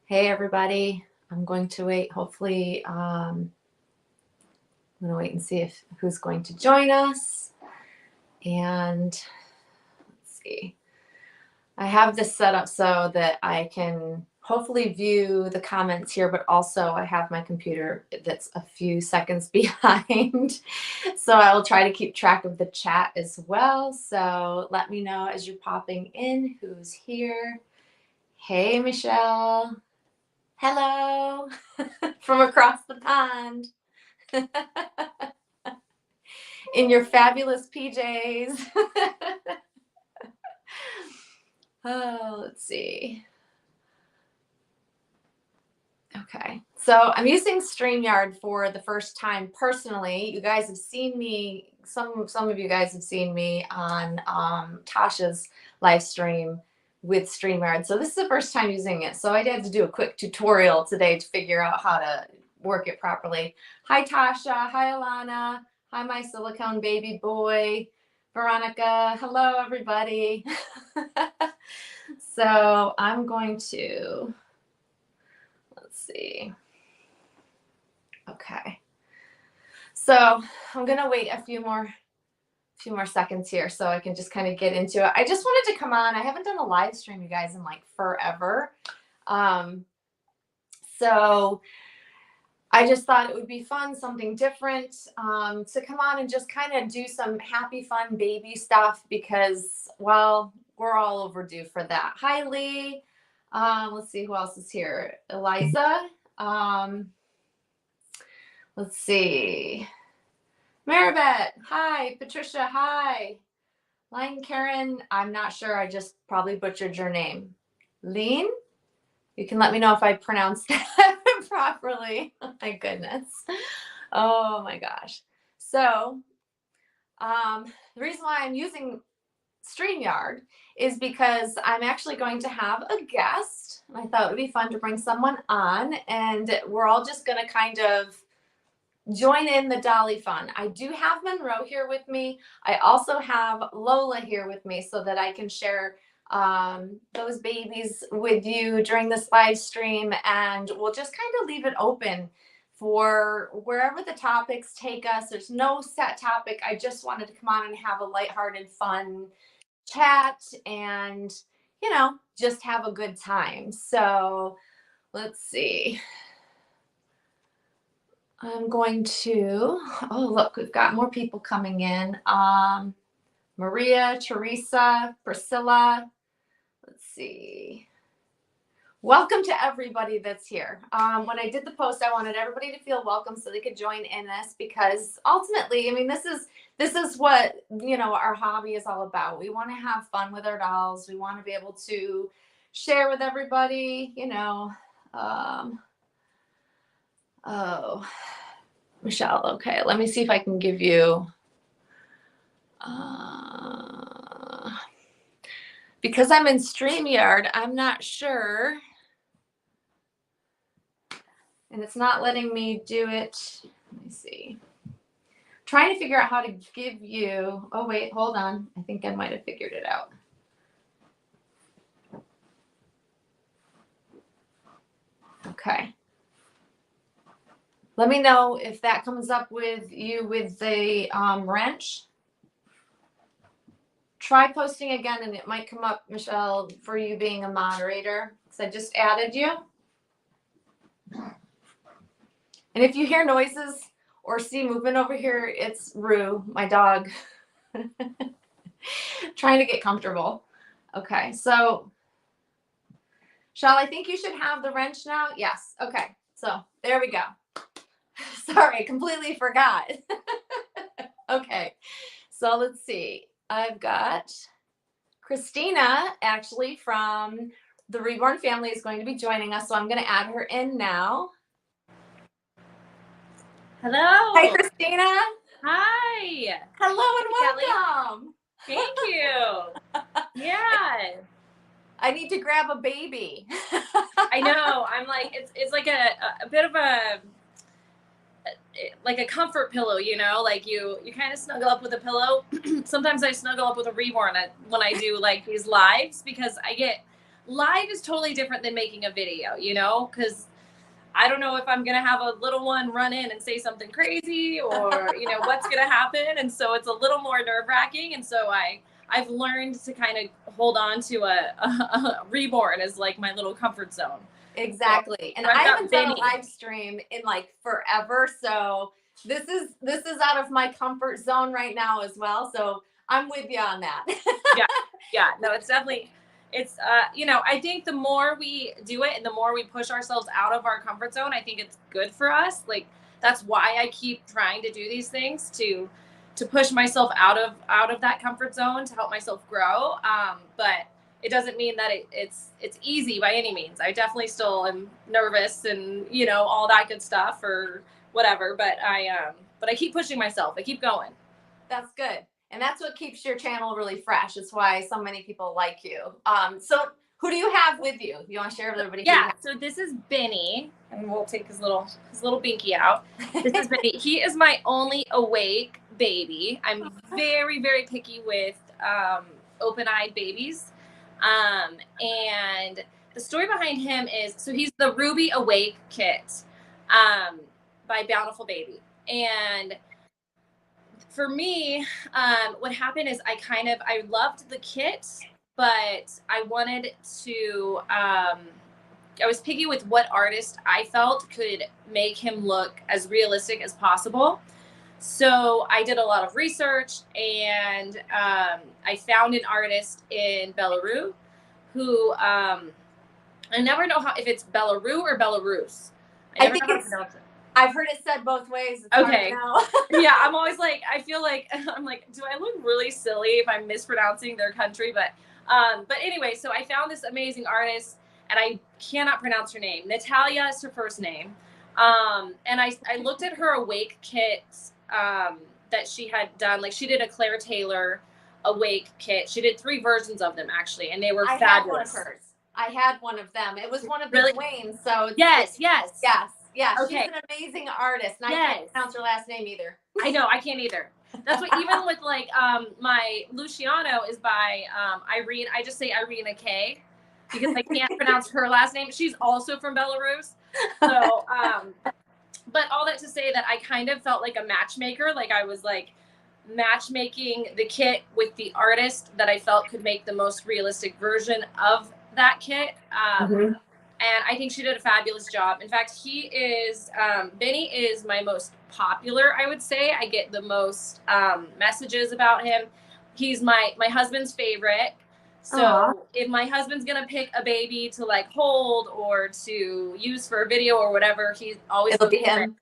Hey, everybody. I'm going to wait. Hopefully, I'm going to wait and see if who's going to join us. And let's see. I have this set up so that I can hopefully view the comments here, but also I have my computer that's a few seconds behind. So I will try to keep track of the chat as well. So let me know as you're popping in who's here. Hey, Michelle. Hello from across the pond in your fabulous PJs. Oh, let's see. Okay, so I'm using StreamYard for the first time personally. You guys have seen me, some of you guys have seen me on Tasha's live stream with StreamYard. So this is the first time using it. So I had to do a quick tutorial today to figure out how to work it properly. Hi, Tasha. Hi, Alana. Hi, my silicone baby boy. Veronica. Hello, everybody. So I'm going to, let's see. Okay. So I'm going to wait a few more seconds here so I can just kind of get into it. I just wanted to come on. I haven't done a live stream, you guys, in like forever. So I just thought it would be fun, something different, to come on and just kind of do some happy, fun baby stuff because, well, we're all overdue for that. Hi, Lee. Let's see who else is here. Eliza. Let's see. Maribeth, hi. Patricia, hi. Line Karen, I'm not sure. I just probably butchered your name. Lean, you can let me know if I pronounced that properly. Oh my goodness. Oh my gosh. So the reason why I'm using StreamYard is because I'm actually going to have a guest. I thought it would be fun to bring someone on, and we're all just going to kind of join in the Dolly fun. I do have Monroe here with me. I also have Lola here with me so that I can share those babies with you during this live stream, and we'll just kind of leave it open for wherever the topics take us. There's no set topic. I just wanted to come on and have a lighthearted, fun chat and, you know, just have a good time. So let's see. I'm going to, oh, look, we've got more people coming in. Maria, Teresa, Priscilla. Let's see. Welcome to everybody that's here. When I did the post, I wanted everybody to feel welcome so they could join in this because ultimately, I mean, this is what, you know, our hobby is all about. We want to have fun with our dolls. We want to be able to share with everybody, you know, oh, Michelle. Okay, let me see if I can give you, because I'm in StreamYard, I'm not sure. And it's not letting me do it. Let me see. Trying to figure out how to give you, oh wait, hold on. I think I might have figured it out. Okay. Let me know if that comes up with you with the wrench. Try posting again and it might come up, Michelle, for you being a moderator, because I just added you. And if you hear noises or see movement over here, it's Rue, my dog, trying to get comfortable. Okay, so Shell, I think you should have the wrench now. Yes. Okay, so there we go. Sorry, completely forgot. Okay, so let's see. I've got Christina, actually, from the Reborn Family is going to be joining us, so I'm going to add her in now. Hello. Hi, Christina. Hi. Hello and welcome. Thank you. Yeah. I need to grab a baby. I know. I'm like, it's like a bit of a comfort pillow, you know, like you kind of snuggle up with a pillow. Sometimes I snuggle up with a Reborn when I do like these lives because I get live is totally different than making a video, you know, because I don't know if I'm going to have a little one run in and say something crazy or, you know, what's going to happen. And so it's a little more nerve wracking. And so I've learned to kind of hold on to a Reborn as like my little comfort zone. Exactly. So, and I've I got haven't done a Benny. live stream in like forever. So this is out of my comfort zone right now as well. So I'm with you on that. Yeah, no, it's definitely, it's, you know, I think the more we do it and the more we push ourselves out of our comfort zone, I think it's good for us. Like, that's why I keep trying to do these things to push myself out of that comfort zone to help myself grow. But it doesn't mean that it's easy by any means. I definitely still am nervous and, you know, all that good stuff or whatever, but I keep pushing myself. I keep going. That's good. And that's what keeps your channel really fresh. It's why so many people like you. So who do you have with you? You want to share with everybody? Yeah, so this is Benny, and we'll take his little binky out. This is Benny. He is my only awake baby. I'm very, very picky with open-eyed babies. And the story behind him is, so he's the Ruby Awake kit by Bountiful Baby. And for me, what happened is I loved the kit, but I wanted to, I was picky with what artist I felt could make him look as realistic as possible. So I did a lot of research and I found an artist in Belarus who, I never know if it's Belarus or Belarus. I think I've heard it said both ways. It's okay. Hard to know. Yeah, I'm always like, I feel like, I'm like, do I look really silly if I'm mispronouncing their country? But anyway, so I found this amazing artist and I cannot pronounce her name. Natalia is her first name. And I looked at her Awake kit that she had done. Like she did a Claire Taylor Awake kit. She did 3 versions of them actually, and they were fabulous. Had one of hers. I had one of them. It was one of the Dwayne's. So yes. Yeah, okay. She's an amazing artist, and I can't pronounce her last name either. I know, I can't either. That's what, even with like my Luciano is by Irene. I just say Irina K because I can't pronounce her last name. She's also from Belarus. So, but all that to say that I kind of felt like a matchmaker. Like I was like matchmaking the kit with the artist that I felt could make the most realistic version of that kit. And I think she did a fabulous job. In fact, he is, Benny is my most popular, I would say. I get the most messages about him. He's my husband's favorite. So if my husband's going to pick a baby to like hold or to use for a video or whatever, he's always It'll be him.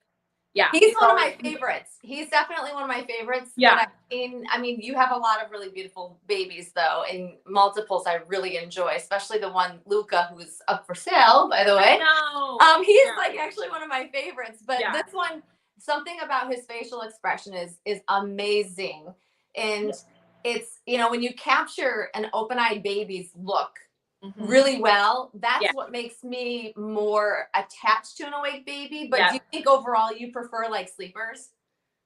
Yeah. He's one of my favorites. He's definitely one of my favorites. Yeah. I mean, you have a lot of really beautiful babies though, and multiples I really enjoy, especially the one Luca who's up for sale, by the way. No. He's like actually one of my favorites, but this one, something about his facial expression is amazing. And it's, you know, when you capture an open-eyed baby's look really well, that's what makes me more attached to an awake baby. But do you think overall you prefer like sleepers?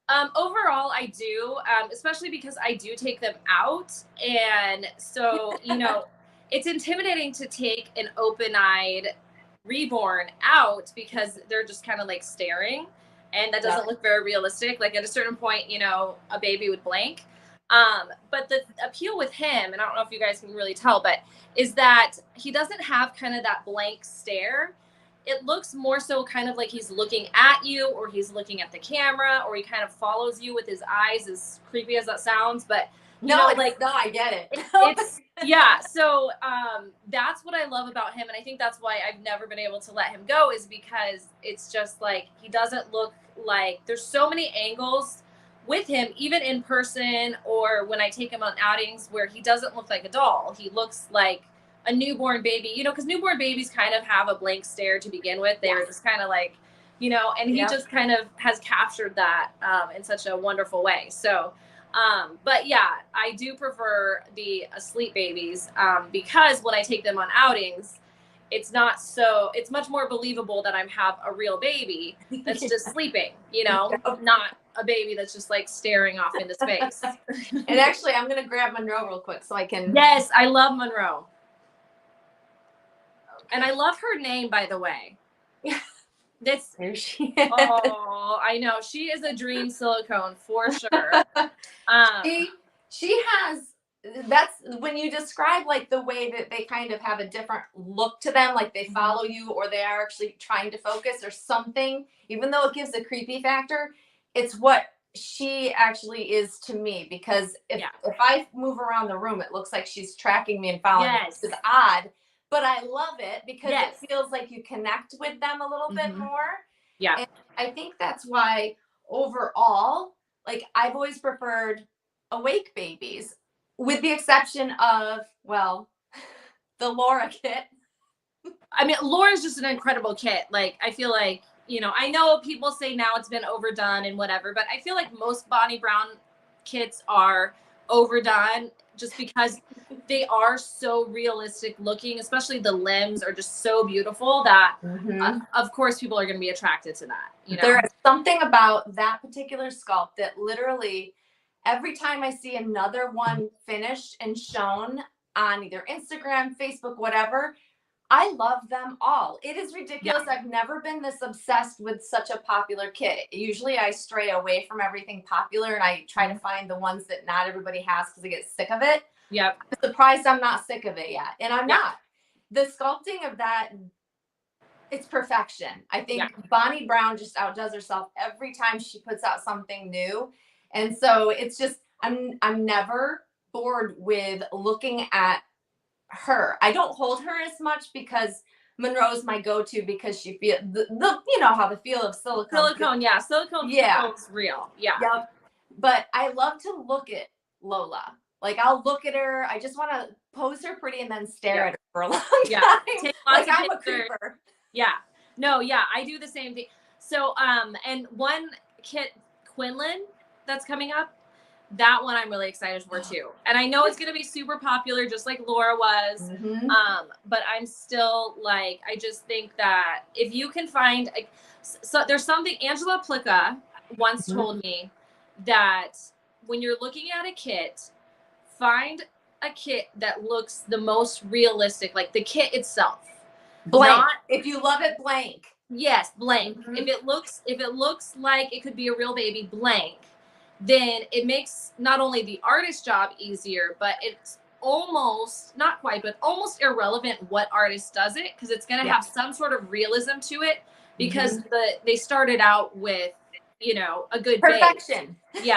Overall, I do, especially because I do take them out. And so, you know, it's intimidating to take an open-eyed Reborn out because they're just kind of like staring and that doesn't look very realistic. Like at a certain point, you know, a baby would blank. But the appeal with him, and I don't know if you guys can really tell, but is that he doesn't have kind of that blank stare. It looks more so kind of like he's looking at you or he's looking at the camera or he kind of follows you with his eyes, as creepy as that sounds. But I get it. It's so that's what I love about him. And I think that's why I've never been able to let him go, is because it's just like he doesn't look like, there's so many angles with him, even in person or when I take him on outings, where he doesn't look like a doll. He looks like a newborn baby, you know, because newborn babies kind of have a blank stare to begin with. They're just kind of like, you know, and he just kind of has captured that in such a wonderful way. So, but yeah, I do prefer the asleep babies because when I take them on outings, it's much more believable that I have a real baby that's just sleeping, you know, not a baby that's just like staring off into space. And actually, I'm going to grab Monroe real quick so I can. Yes, I love Monroe. And I love her name, by the way. This, There she is. oh, I know. She is a dream silicone for sure. She has, that's when you describe like the way that they kind of have a different look to them, like they follow you or they are actually trying to focus or something, even though it gives a creepy factor, it's what she actually is to me, because if I move around the room, it looks like she's tracking me and following me, which is odd, but I love it because it feels like you connect with them a little bit more. Yeah. And I think that's why overall, like I've always preferred awake babies, with the exception of, well, the Laura kit. I mean, Laura's just an incredible kit. Like, I feel like, you know, I know people say now it's been overdone and whatever, but I feel like most Bonnie Brown kits are overdone just because they are so realistic looking, especially the limbs are just so beautiful that, of course, people are going to be attracted to that. You know? There is something about that particular sculpt that literally every time I see another one finished and shown on either Instagram, Facebook, whatever, I love them all. It is ridiculous. I've never been this obsessed with such a popular kit. Usually I stray away from everything popular and I try to find the ones that not everybody has because I get sick of it. Yep. I'm surprised I'm not sick of it yet. And I'm not. The sculpting of that, it's perfection. I think Bonnie Brown just outdoes herself every time she puts out something new. And so it's just, I'm never bored with looking at her. I don't hold her as much because Monroe's my go-to because she feel the you know how the feel of silicone feels real. Yep. But I love to look at Lola. Like I'll look at her, I just want to pose her pretty and then stare at her for a long time. Take lots like of I'm pictures. a creeper. No, I do the same thing. So and one kit, Quinlan, that's coming up, that one I'm really excited for too. And I know it's going to be super popular, just like Laura was. But I'm still like, I just think that if you can find, so there's something, Angela Plica once told me that when you're looking at a kit, find a kit that looks the most realistic, like the kit itself. Blank. If you love it, blank. Yes, blank. If it looks like it could be a real baby, blank, then it makes not only the artist's job easier, but it's almost, not quite, but almost irrelevant what artist does it, because it's going to have some sort of realism to it, because they started out with, you know, a good perfection. Base.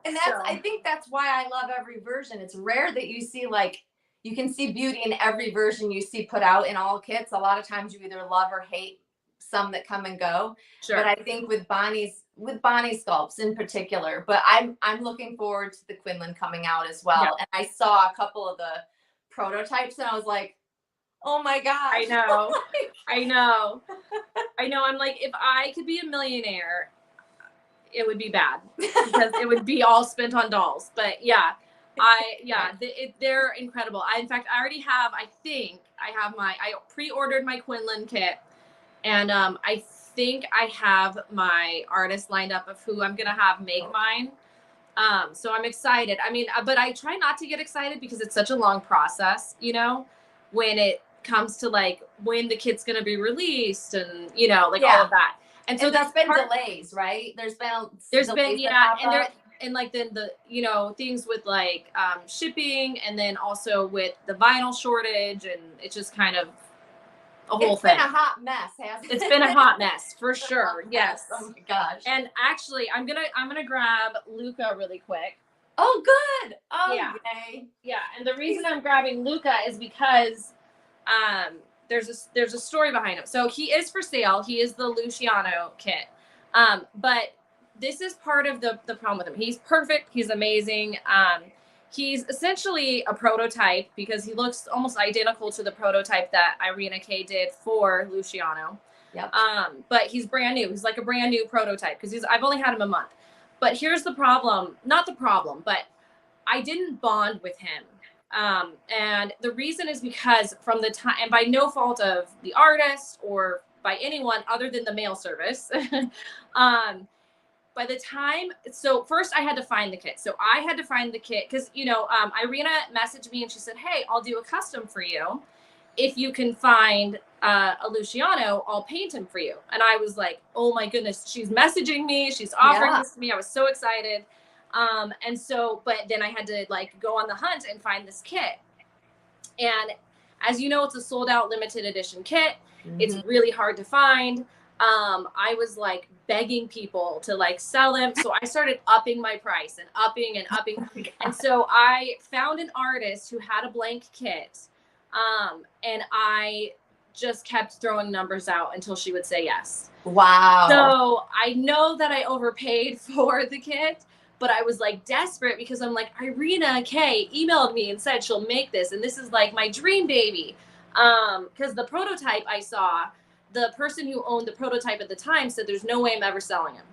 And that's, I think that's why I love every version. It's rare that you see, like, you can see beauty in every version you see put out in all kits. A lot of times you either love or hate some that come and go. But I think with Bonnie sculpts in particular, but I'm looking forward to the Quinlan coming out as well. And I saw a couple of the prototypes and I was like, oh my gosh. I know. I know. I'm like, if I could be a millionaire, it would be bad because it would be all spent on dolls. But they're incredible. In fact, I already have, I pre-ordered my Quinlan kit, and I think I have my artist lined up of who I'm going to have make mine. So I'm excited. I mean, but I try not to get excited because it's such a long process, you know, when it comes to like when the kit's going to be released and, you know, like all of that. And so there's been delays, right? There's been and like then the, you know, things with like shipping, and then also with the vinyl shortage, and it's just kind of a whole thing. It's been a hot mess, hasn't it? It's been a hot mess for sure. Yes. Oh my gosh. And actually, I'm gonna grab Luca really quick. Oh, good. Oh, yay. Yeah. And the reason I'm grabbing Luca is because there's a story behind him. So he is for sale. He is the Luciano kit. But this is part of the problem with him. He's perfect. He's amazing. He's essentially a prototype because he looks almost identical to the prototype that Irina K did for Luciano. Yep. But he's brand new. He's like a brand new prototype because I've only had him a month. But here's the problem. Not the problem, but I didn't bond with him. And the reason is because from the time, and by no fault of the artist or by anyone other than the mail service, by the time, so first I had to find the kit. So I had to find the kit because, you know, Irina messaged me and she said, hey, I'll do a custom for you if you can find a Luciano, I'll paint him for you. And I was like, oh my goodness, she's messaging me, she's offering this to me. I was so excited. And so, but then I had to like go on the hunt and find this kit. And as you know, it's a sold out limited edition kit. It's really hard to find. I was like begging people to like sell them. So I started upping my price and upping and upping. And so I found an artist who had a blank kit. And I just kept throwing numbers out until she would say yes. Wow. So I know that I overpaid for the kit, but I was like desperate because I'm like, Irina K emailed me and said she'll make this. And this is like my dream baby. Because the prototype I saw, the person who owned the prototype at the time said there's no way I'm ever selling him.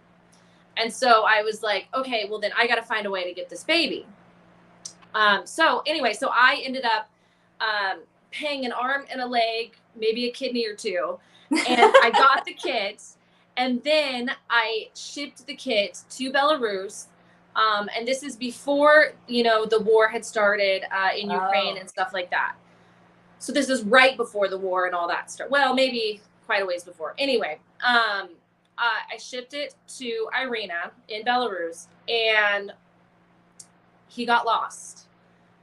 And so I was like, okay, well then I got to find a way to get this baby. So anyway, so I ended up paying an arm and a leg, maybe a kidney or two. And I got the kit, and then I shipped the kit to Belarus. And this is before, you know, the war had started in Ukraine and stuff like that. So this is right before the war and all that stuff. Well, maybe quite a ways before. Anyway, I shipped it to Irina in Belarus, and he got lost.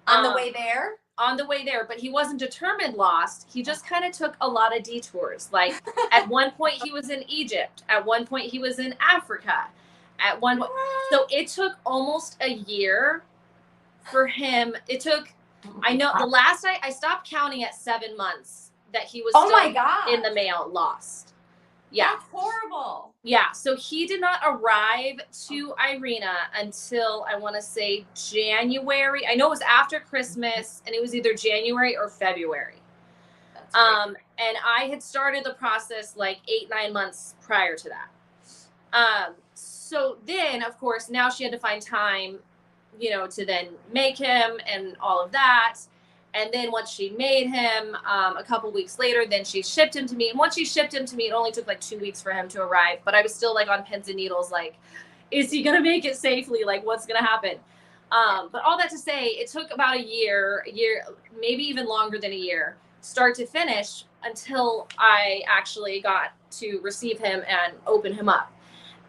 On the way there? On the way there, but he wasn't determined lost. He just kind of took a lot of detours. Like at one point he was in Egypt. At one point he was in Africa. At one point, so it took almost a year for him. It took, I know the last I stopped counting at 7 months that he was still in the mail lost. Yeah. That's horrible. Yeah. So he did not arrive to Irina until I want to say January. I know it was after Christmas, and it was either January or February. And I had started the process like 8-9 months prior to that. So then of course now she had to find time, you know, to then make him and all of that. And then once she made him, a couple weeks later, then she shipped him to me. And once she shipped him to me, it only took like 2 weeks for him to arrive. But I was still like on pins and needles, like, is he going to make it safely? Like, what's going to happen? But all that to say, it took about a year, maybe even longer than a year, start to finish, until I actually got to receive him and open him up.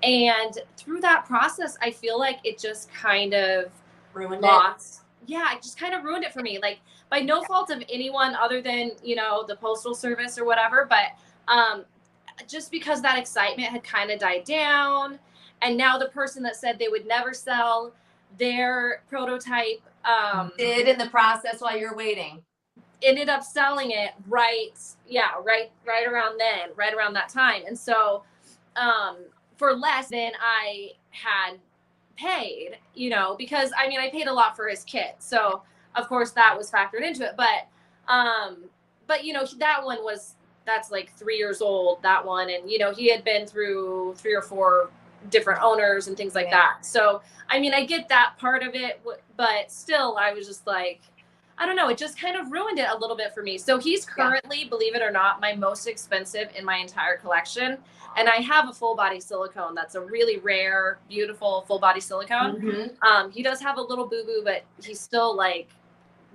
And through that process, I feel like it just kind of ruined it. Yeah, it just kind of ruined it for me. Like, by no fault of anyone other than, you know, the postal service or whatever, but just because that excitement had kind of died down, and now the person that said they would never sell their prototype did in the process while you're waiting. Ended up selling it right around then, right around that time. And so for less than I had paid, you know, because I mean I paid a lot for his kit, so of course that was factored into it, but you know, that's like 3 years old, that one, and you know, he had been through 3 or 4 different owners and things like that. So I mean, I get that part of it, but still I was just like, I don't know, it just kind of ruined it a little bit for me. So he's currently, believe it or not, my most expensive in my entire collection. And I have a full body silicone. That's a really rare, beautiful full body silicone. He does have a little boo-boo, but he's still like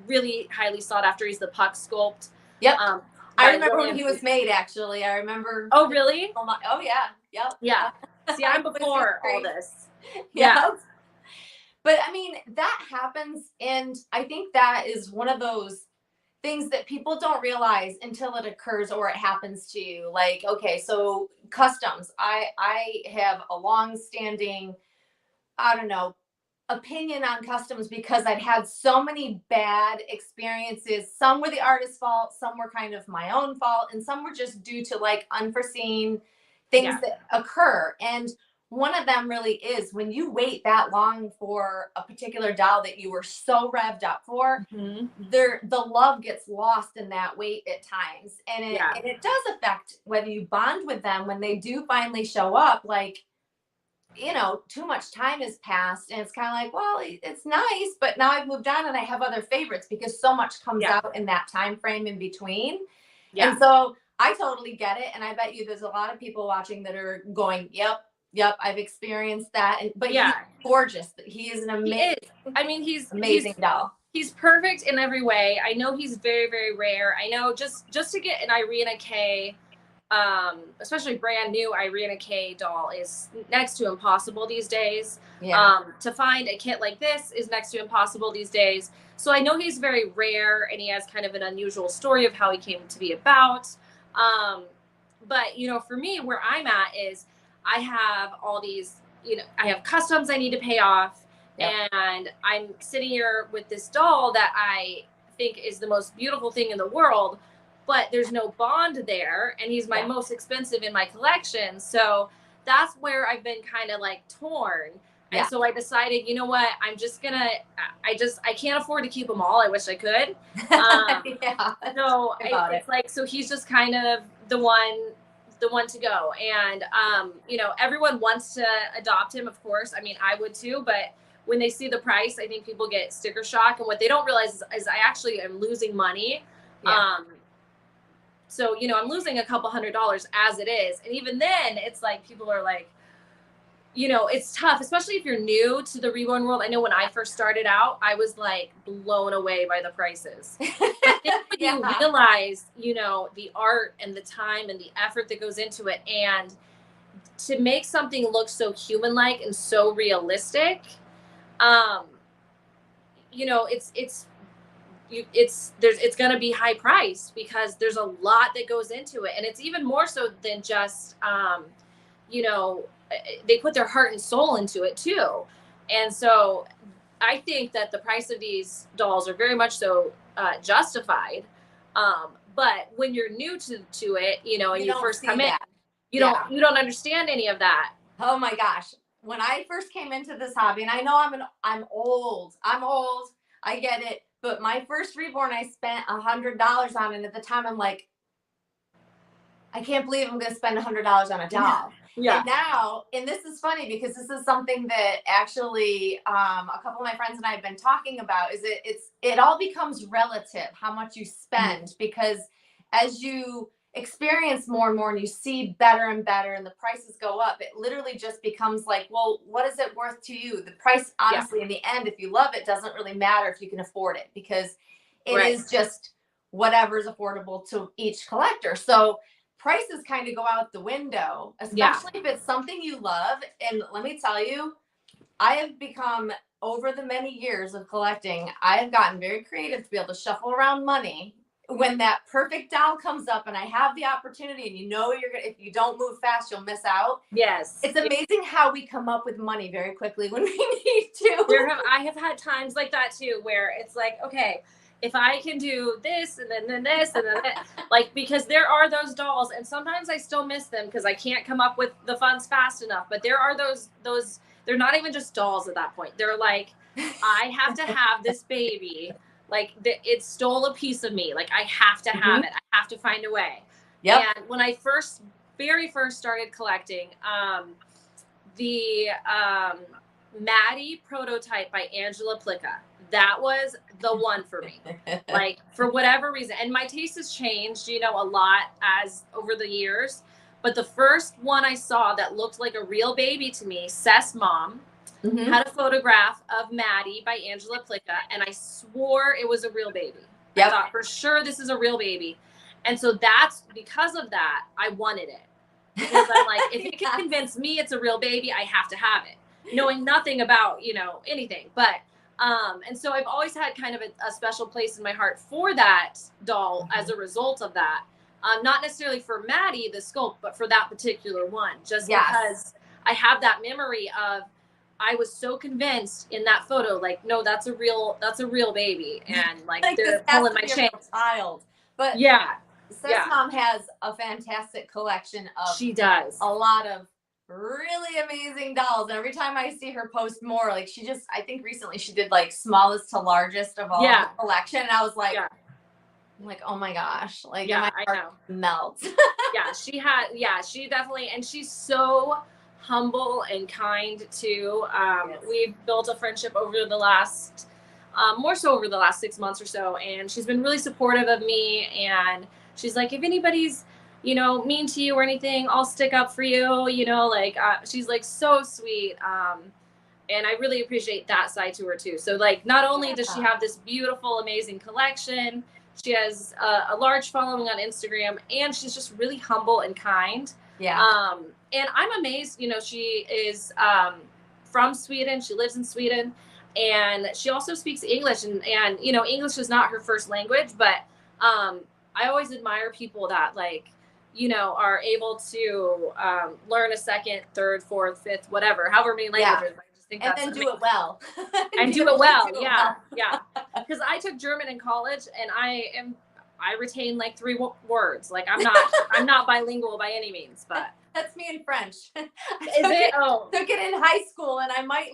really highly sought after. He's the puck sculpt. Yep. I remember when he was made, actually. I remember. Oh, really? Oh, yeah. Yep. Yeah. See, I'm before all this. Yeah. But I mean, that happens. And I think that is one of those things that people don't realize until it occurs or it happens to you. Like, okay, so customs. I have a long-standing, I don't know, opinion on customs because I'd had so many bad experiences. Some were the artist's fault, some were kind of my own fault, and some were just due to like unforeseen things that occur. And one of them really is when you wait that long for a particular doll that you were so revved up for, the love gets lost in that wait at times. And it does affect whether you bond with them when they do finally show up. Like, you know, too much time has passed and it's kind of like, well, it's nice, but now I've moved on and I have other favorites because so much comes out in that time frame in between. And so I totally get it. And I bet you there's a lot of people watching that are going, yep, I've experienced that. But he's gorgeous. He is an amazing, I mean, he's amazing doll. He's perfect in every way. I know he's very, very rare. I know just to get an Irina K, especially brand new Irina K doll is next to impossible these days. Yeah. To find a kit like this is next to impossible these days. So I know he's very rare and he has kind of an unusual story of how he came to be about. But you know, for me, where I'm at is I have all these, you know, I have customs I need to pay off. Yep. And I'm sitting here with this doll that I think is the most beautiful thing in the world, but there's no bond there, and he's my most expensive in my collection. So that's where I've been kind of like torn. And so I decided, you know what, I'm just gonna, I can't afford to keep them all. I wish I could. So it's like, so he's just kind of the one to go. And, you know, everyone wants to adopt him, of course. I mean, I would too, but when they see the price, I think people get sticker shock. And what they don't realize is I actually am losing money. So, you know, I'm losing a couple $100 as it is. And even then it's like, people are like, you know, it's tough, especially if you're new to the reborn world. I know when I first started out, I was like blown away by the prices. But then when you realize, you know, the art and the time and the effort that goes into it, and to make something look so human-like and so realistic, you know, it's going to be high priced because there's a lot that goes into it. And it's even more so than just, you know, they put their heart and soul into it too. And so I think that the price of these dolls are very much so justified. But when you're new to it, you know, and you first come in, you don't understand any of that. Oh my gosh. When I first came into this hobby, and I know I'm old, I get it. But my first reborn, I spent $100 on, and at the time I'm like, I can't believe I'm going to spend $100 on a doll. And now, and this is funny because this is something that actually a couple of my friends and I have been talking about, is it all becomes relative how much you spend, because as you experience more and more and you see better and better and the prices go up, it literally just becomes like, well, what is it worth to you? The price, honestly, in the end, if you love it, doesn't really matter if you can afford it, because it is just whatever's affordable to each collector. So prices kind of go out the window, especially if it's something you love. And let me tell you, I have become, over the many years of collecting, I have gotten very creative to be able to shuffle around money when that perfect doll comes up and I have the opportunity, and you know, if you don't move fast, you'll miss out. Yes. It's amazing how we come up with money very quickly when we need to. I have had times like that too, where it's like, okay, if I can do this and then this and then that, like, because there are those dolls, and sometimes I still miss them because I can't come up with the funds fast enough. But there are those, they're not even just dolls at that point. They're like, I have to have this baby. Like, it stole a piece of me. Like, I have to have it. I have to find a way. And when I very first started collecting, the Maddie prototype by Angela Plica, that was the one for me. Like, for whatever reason, and my taste has changed, you know, a lot as over the years, but the first one I saw that looked like a real baby to me, Seth's mom had a photograph of Maddie by Angela Plica, and I swore it was a real baby. I thought for sure this is a real baby. And so that's because of that, I wanted it. Because I'm like, if it can convince me it's a real baby, I have to have it, knowing nothing about, you know, anything. But and so I've always had kind of a special place in my heart for that doll as a result of that. Not necessarily for Maddie, the sculpt, but for that particular one, just because I have that memory of, I was so convinced in that photo, like, no, that's a real baby. And like they're pulling my chain. Child. But Seth's mom has a fantastic collection of, she does a lot of really amazing dolls. And every time I see her post more, like, I think recently she did like smallest to largest of all the collection. And I was like, I'm like, oh my gosh, like my heart melts. She definitely, and she's so humble and kind too. We've built a friendship over the last, more so over the last 6 months or so, and she's been really supportive of me. And she's like, if anybody's, you know, mean to you or anything, I'll stick up for you, you know, like, she's like so sweet. And I really appreciate that side to her too. So like, not only does she have this beautiful, amazing collection, she has a large following on Instagram, and she's just really humble and kind. Yeah. And I'm amazed, she is from Sweden. She lives in Sweden, and she also speaks English, and English is not her first language, but I always admire people that are able to learn a second, third, fourth, fifth, whatever, however many languages. Yeah. I just think and that's then amazing. do it well. And do it well. Yeah. Because I took German in college, and I retain like 3 words. Like I'm not bilingual by any means, but that's me in French. Is it? Took it in high school, and I might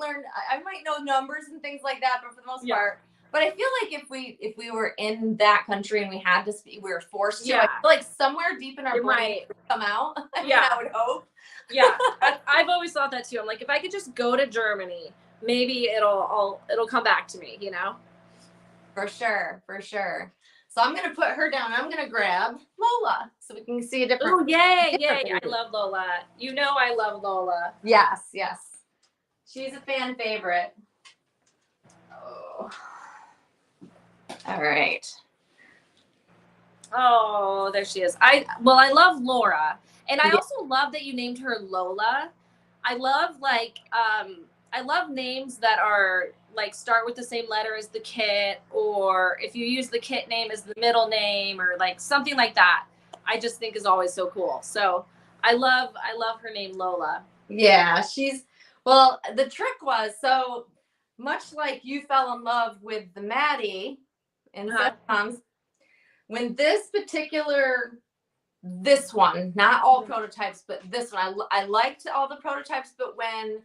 know numbers and things like that, but for the most part. But I feel like if we were in that country and we had to speak, we were forced to. I feel like somewhere deep in our brain it would come out. I would hope. Yeah, I've always thought that too. I'm like, if I could just go to Germany, maybe it'll come back to me. For sure. So I'm gonna put her down. I'm gonna grab Lola so we can see a different. Oh yay! I love Lola. I love Lola. Yes. She's a fan favorite. Oh. All right. Oh, there she is. I love Laura, and I also love that you named her Lola. I love I love names that are start with the same letter as the kit, or if you use the kit name as the middle name, or something like that. I just think is always so cool. So I love her name Lola. Yeah, the trick was, so much like you fell in love with the Maddie in sitcoms, when this one, not all prototypes, but this one, I liked all the prototypes, but when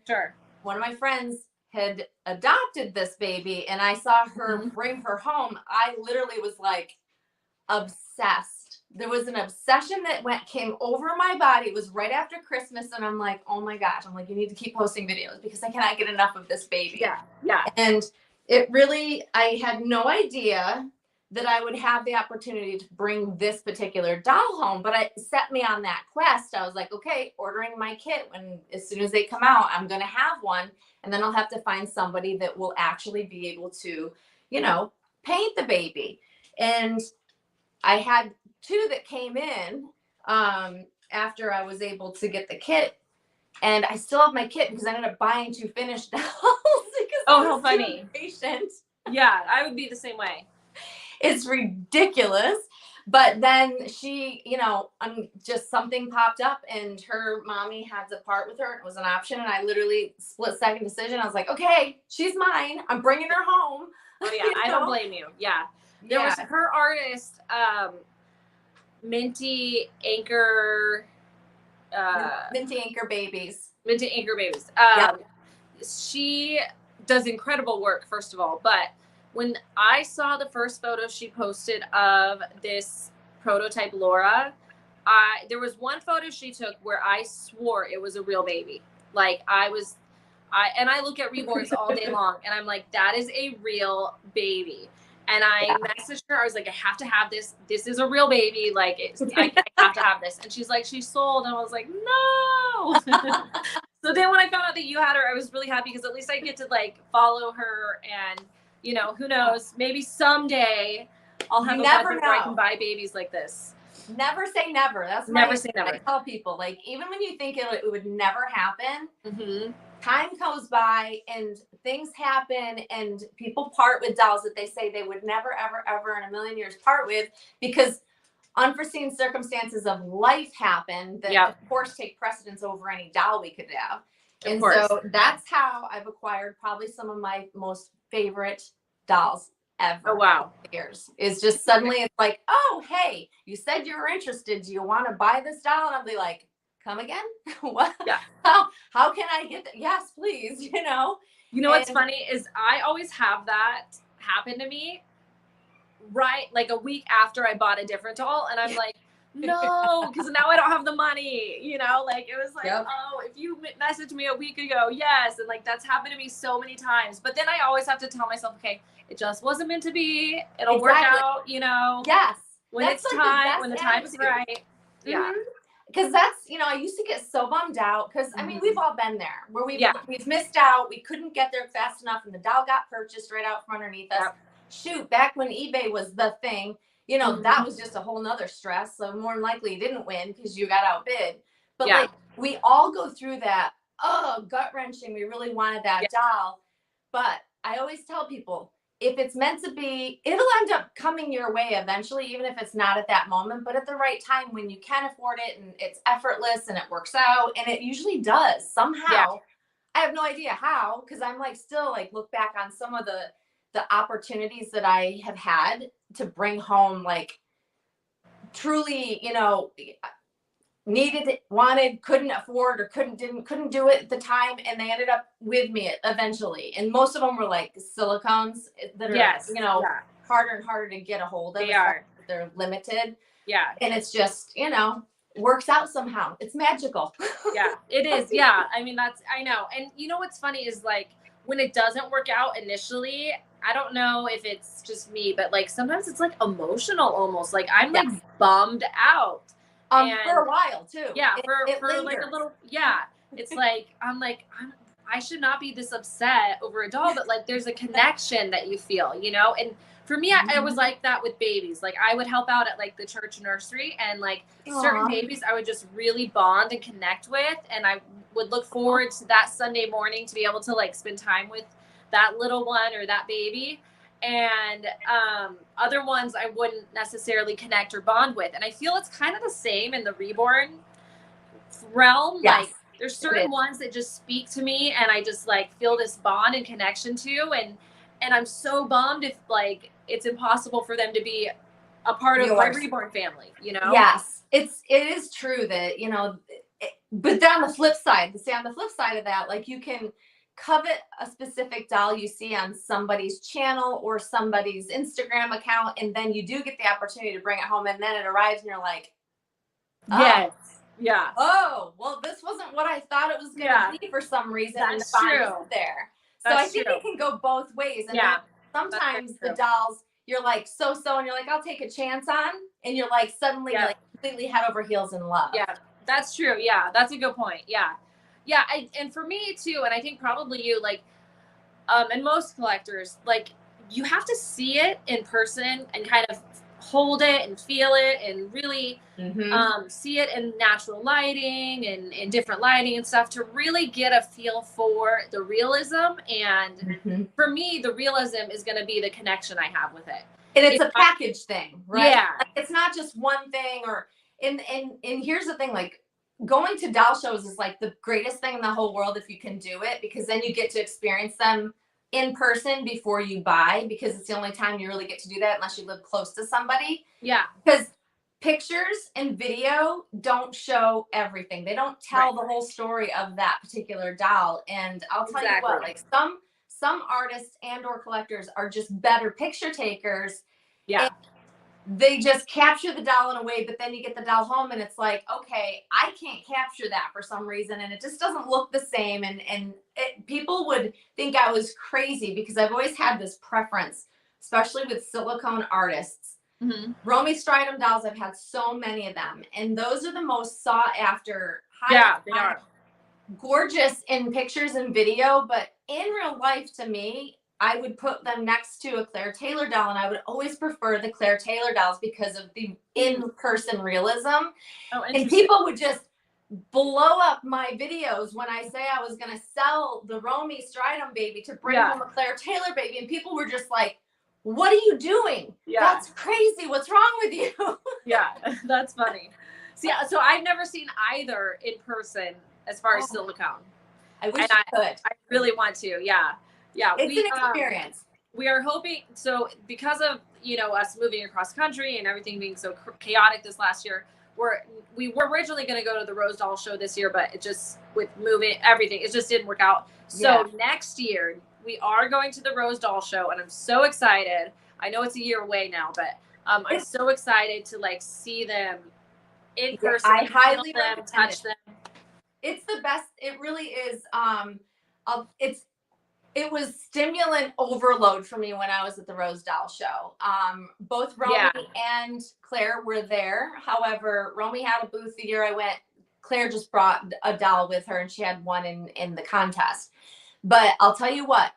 one of my friends had adopted this baby and I saw her bring her home, I literally was obsessed. There was an obsession that came over my body. It was right after Christmas, and I'm like, oh my gosh, you need to keep posting videos because I cannot get enough of this baby. Yeah. And it really, I had no idea that I would have the opportunity to bring this particular doll home, but it set me on that quest. I was like, okay, ordering my kit, as soon as they come out, I'm going to have one, and then I'll have to find somebody that will actually be able to, paint the baby. And I had 2 that came in after I was able to get the kit, and I still have my kit because I ended up buying 2 finished dolls because how funny. Impatient. Yeah, I would be the same way. It's ridiculous. But then she, just something popped up, and her mommy had to part with her. It was an option, and I literally split-second decision. I was like, okay, she's mine. I'm bringing her home. Oh yeah, I don't blame you. Yeah. There was her artist, Minty Anchor Babies. Minty Anchor Babies. She does incredible work, first of all, but when I saw the first photo she posted of this prototype Laura, there was one photo she took where I swore it was a real baby. I look at reborns all day long, and I'm like, that is a real baby. And I messaged her. I was like, I have to have this. This is a real baby. I have to have this. And she's like, she's sold. And I was like, no. So then when I found out that you had her, I was really happy because at least I get to follow her, and who knows, maybe someday I'll have a budget where I can buy babies like this. Never say never. That's never say never. I tell people, even when you think it would never happen, time goes by and things happen, and people part with dolls that they say they would never, ever, ever in a million years part with, because unforeseen circumstances of life happen that of course take precedence over any doll we could have. So that's how I've acquired probably some of my most favorite dolls ever. Oh wow. Years. It's just suddenly it's like, oh hey, you said you were interested. Do you want to buy this doll? And I'll be like, come again? What? Yeah. How can I get that? Yes, please. What's funny is I always have that happen to me right a week after I bought a different doll, and I'm like, no, because now I don't have the money. It was oh, if you messaged me a week ago, yes, and that's happened to me so many times. But then I always have to tell myself, okay, it just wasn't meant to be. It'll work out. Yes. When it's time, when the time is right. Yeah. because that's, you know, I used to get so bummed out because I mean, we've all been there where we've missed out. We couldn't get there fast enough and the doll got purchased right out from underneath us. Yep. Shoot, back when eBay was the thing, you know, that was just a whole nother stress. So more than likely you didn't win because you got outbid. But like we all go through that, oh, gut wrenching. We really wanted that doll. But I always tell people, if it's meant to be, it'll end up coming your way eventually, even if it's not at that moment, but at the right time when you can afford it and it's effortless and it works out. And it usually does somehow. Yeah. I have no idea how, because I'm like still like look back on some of the opportunities that I have had to bring home, like truly, you know, needed it, wanted, couldn't afford, or couldn't do it at the time, and they ended up with me eventually. And most of them were like silicones that are you know harder and harder to get a hold of. They're limited. And it's just, you know, works out somehow. It's magical. It is. I mean, I know. And you know what's funny is like when it doesn't work out initially, I don't know if it's just me, but like sometimes it's like emotional almost. Like I'm like bummed out. For a while too. For like a little, it's like, I should not be this upset over a doll, but like there's a connection that you feel, you know? And for me, I was like that with babies. Like I would help out at like the church nursery, and like certain babies I would just really bond and connect with. And I would look forward to that Sunday morning to be able to like spend time with that little one or that baby. And other ones I wouldn't necessarily connect or bond with. And I feel it's kind of the same in the Reborn realm. Like there's certain ones that just speak to me and I just like feel this bond and connection to, and I'm so bummed if like it's impossible for them to be a part of my Reborn family, you know? Yes, it is true that, you know, but on the flip side of that, like you can covet a specific doll you see on somebody's channel or somebody's Instagram account, and then you do get the opportunity to bring it home, and then it arrives and you're like, oh, well, this wasn't what I thought it was gonna be for some reason. That's true. There. So I think it can go both ways. And sometimes the dolls you're like so and you're like, I'll take a chance on, and you're like suddenly like completely head over heels in love. That's true. That's a good point. And for me too, and I think probably you, like and most collectors, like you have to see it in person and kind of hold it and feel it and really see it in natural lighting and in different lighting and stuff to really get a feel for the realism. And for me, the realism is going to be the connection I have with it. And it's a package thing, right? Like, it's not just one thing. Or and here's the thing, like going to doll shows is like the greatest thing in the whole world if you can do it, because then you get to experience them in person before you buy, because it's the only time you really get to do that unless you live close to somebody. Because pictures and video don't show everything. They don't tell the whole story of that particular doll. And I'll tell you what, like some artists and or collectors are just better picture takers. They just capture the doll in a way, but then you get the doll home and it's like, okay, I can't capture that for some reason, and it just doesn't look the same. And people would think I was crazy because I've always had this preference, especially with silicone artists. Romy Stridham dolls, I've had so many of them, and those are the most sought after. They are gorgeous in pictures and video, but in real life, to me, I would put them next to a Claire Taylor doll, and I would always prefer the Claire Taylor dolls because of the in-person realism. And people would just blow up my videos when I say I was going to sell the Romy Stridham baby to bring home a Claire Taylor baby, and people were just like, what are you doing? That's crazy. What's wrong with you? That's funny. So I've never seen either in person as far as silicone. I wish I could. I really want to. It's an experience. We are hoping, so because of, you know, us moving across country and everything being so chaotic this last year, we were originally going to go to the Rose Doll show this year, but it just, with moving everything, it just didn't work out. So next year we are going to the Rose Doll show, and I'm so excited. I know it's a year away now, but I'm so excited to like see them in person. I highly recommend touch them. It's the best. It really is. It's It was stimulant overload for me when I was at the Rose Doll show. Both Romy Yeah. and Claire were there. However, Romy had a booth the year I went. Claire just brought a doll with her, and she had one in the contest. But I'll tell you what,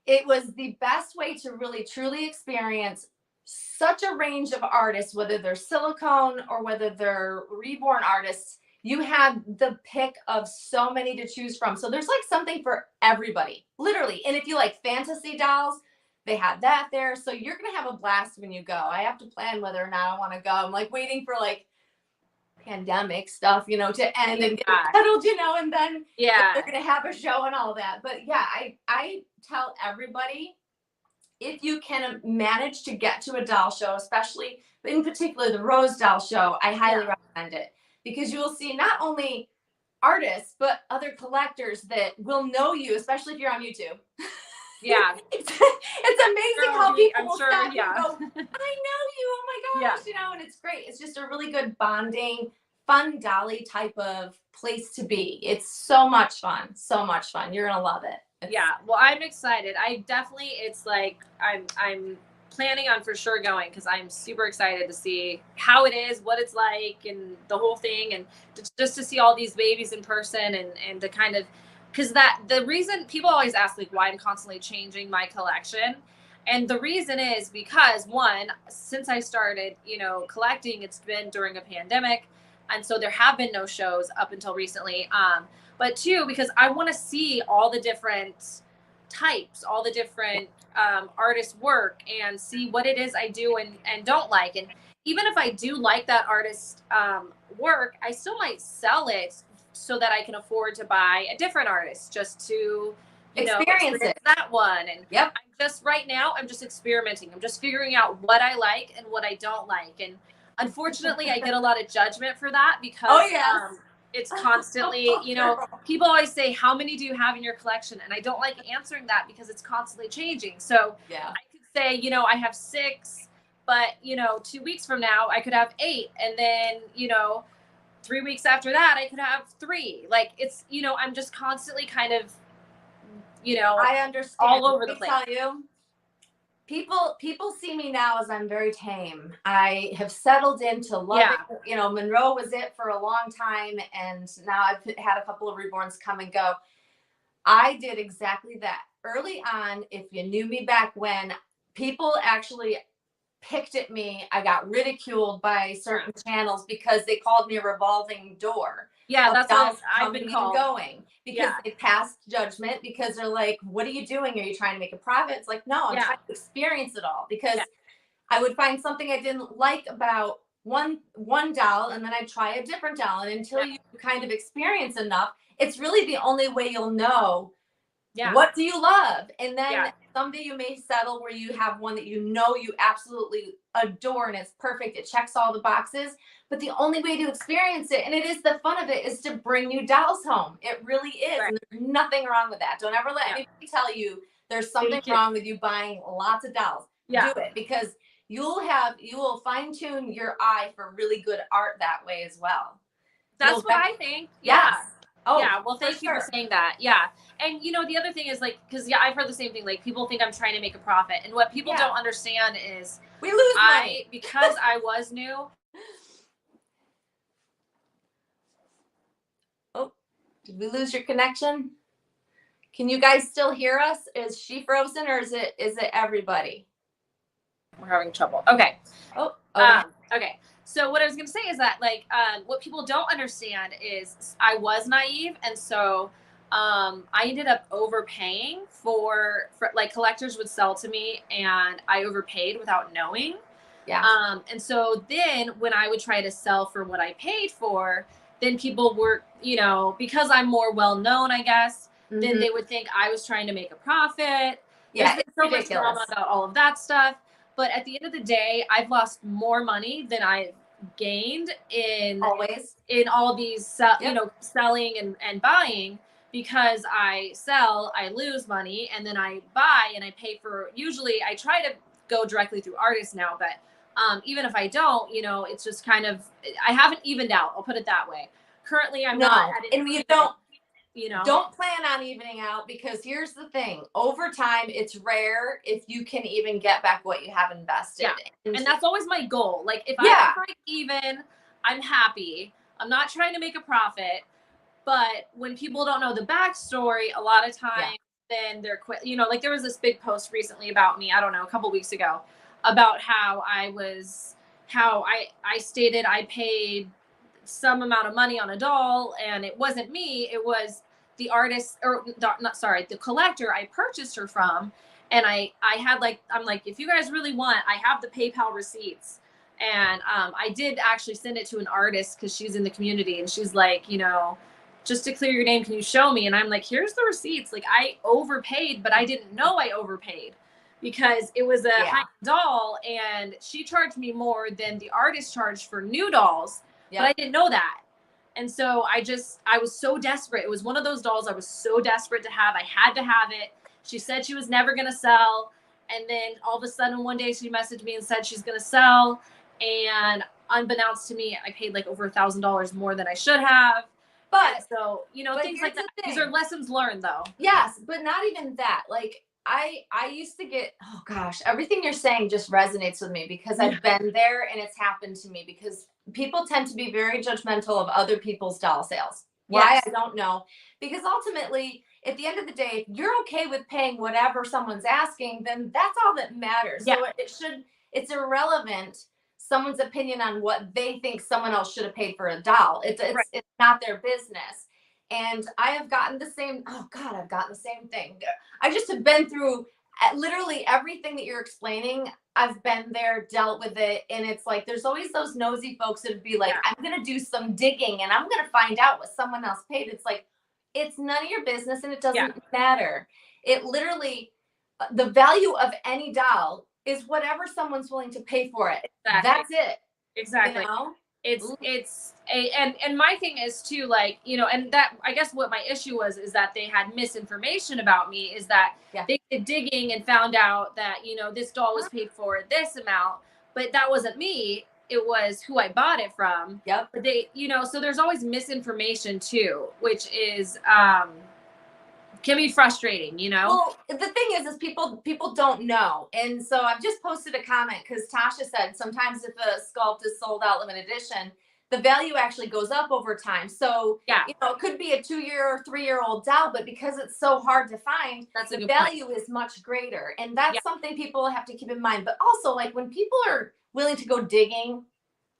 it was the best way to really truly experience such a range of artists, whether they're silicone or whether they're reborn artists. You had the pick of so many to choose from. So there's like something for everybody, literally. And if you like fantasy dolls, they had that there. So you're going to have a blast when you go. I have to plan whether or not I want to go. I'm like waiting for like pandemic stuff, you know, to end and get settled, you know, and then they're going to have a show and all that. But yeah, I tell everybody, if you can manage to get to a doll show, especially in particular the Rose Doll show, I highly recommend it, because you will see not only artists but other collectors that will know you, especially if you're on YouTube. Yeah. It's amazing how people will stop and go, I know you, oh my gosh, you know, and it's great. It's just a really good bonding, fun dolly type of place to be. It's so much fun. So much fun. You're gonna love it. Well, I'm excited. It's like I'm planning on for sure going, because I'm super excited to see how it is, what it's like, and the whole thing, and just to see all these babies in person, and to kind of, because the reason people always ask like why I'm constantly changing my collection, and the reason is because, one, since I started, you know, collecting, it's been during a pandemic, and so there have been no shows up until recently. But two, because I want to see all the different types, all the different artists' work, and see what it is I do and don't like. And even if I do like that artist's work, I still might sell it so that I can afford to buy a different artist, just to experience that one. And right now, I'm just experimenting. I'm just figuring out what I like and what I don't like. And unfortunately, I get a lot of judgment for that, because it's constantly, you know, people always say, how many do you have in your collection? And I don't like answering that, because it's constantly changing. So I could say, you know, I have 6, but, you know, 2 weeks from now, I could have 8. And then, you know, 3 weeks after that, I could have 3. Like, it's, you know, I'm just constantly kind of, you know, I understand. all over the place. Tell you, people see me now as I'm very tame. I have settled into loving, you know, Monroe was it for a long time, and now I've had a couple of reborns come and go. I did exactly that. Early on, if you knew me back when, people actually picked at me. I got ridiculed by certain channels because they called me a revolving door. Yeah, that's what I've been called. Going, because they passed judgment, because they're like, what are you doing? Are you trying to make a profit? It's like, no, I'm trying to experience it all, because I would find something I didn't like about one doll, and then I'd try a different doll. And until you kind of experience enough, it's really the only way you'll know what do you love. And then someday you may settle where you have one that you know you absolutely adore, and it's perfect, it checks all the boxes. But the only way to experience it, and it is the fun of it, is to bring new dolls home. It really is. And there's nothing wrong with that. Don't ever let anybody tell you there's something wrong with you buying lots of dolls. Do it, because you will fine tune your eye for really good art that way as well. That's what I think. Oh, yeah. Well, thank you for saying that. Yeah. And, you know, the other thing is, like, because, I've heard the same thing. Like, people think I'm trying to make a profit. And what people don't understand is we lose money. Because I was new. Oh, did we lose your connection? Can you guys still hear us? Is she frozen, or is it everybody? We're having trouble. Okay. Oh, okay. Okay. So what I was going to say is that, like, what people don't understand is I was naive. And so I ended up overpaying for like, collectors would sell to me, and I overpaid without knowing. And so then when I would try to sell for what I paid for, then people were, you know, because I'm more well-known, I guess, then they would think I was trying to make a profit. Yeah, it's so much drama about all of that stuff. But at the end of the day, I've lost more money than I've gained in all these, you know, selling and buying, because I sell, I lose money, and then I buy and I pay for, usually I try to go directly through artists now, but even if I don't, you know, it's just kind of, I haven't evened out. I'll put it that way. Currently, I'm not. And you don't. you know. Don't plan on evening out, because here's the thing. Over time, it's rare if you can even get back what you have invested. Yeah. And that's always my goal. Like if Yeah. I break even, I'm happy. I'm not trying to make a profit. But when people don't know the backstory, a lot of times then they're quit. You know, like there was this big post recently about me, I don't know, a couple weeks ago, about how I stated I paid some amount of money on a doll, and it wasn't me, it was the artist, or not, sorry, the collector I purchased her from. And I had like, I'm like, if you guys really want, I have the PayPal receipts. And I did actually send it to an artist because she's in the community, and she's like, you know, just to clear your name, can you show me? And I'm like, here's the receipts. Like I overpaid, but I didn't know I overpaid because it was a high doll, and she charged me more than the artist charged for new dolls. But I didn't know that. And so I was so desperate. It was one of those dolls I was so desperate to have. I had to have it. She said she was never going to sell. And then all of a sudden one day she messaged me and said she's going to sell. And unbeknownst to me, I paid like over $1,000 more than I should have. But so, you know, things like that. These are lessons learned though. Yes, but not even that. Like I used to get, oh gosh, everything you're saying just resonates with me, because I've been there and it's happened to me, because people tend to be very judgmental of other people's doll sales. Why? I don't know. Because ultimately, at the end of the day, if you're okay with paying whatever someone's asking, then that's all that matters. So it's irrelevant someone's opinion on what they think someone else should have paid for a doll. It's not their business. And I have gotten the same, oh God, I've gotten the same thing. I just have been through literally everything that you're explaining. I've been there, dealt with it. And it's like, there's always those nosy folks that would be like, I'm going to do some digging and I'm going to find out what someone else paid. It's like, it's none of your business and it doesn't matter. It literally, the value of any doll is whatever someone's willing to pay for it. Exactly. That's it. Exactly. You know? And my thing is too, like, you know, and that, I guess what my issue was is that they had misinformation about me, is that they did digging and found out that, you know, this doll was paid for this amount, but that wasn't me. It was who I bought it from. But they, you know, so there's always misinformation too, which is, can be frustrating, you know? Well, the thing is people don't know. And so I've just posted a comment because Tasha said sometimes if a sculpt is sold out limited edition, the value actually goes up over time. So, you know, it could be a 2-year or 3-year-old doll, but because it's so hard to find, the value is much greater. And that's something people have to keep in mind. But also, like, when people are willing to go digging,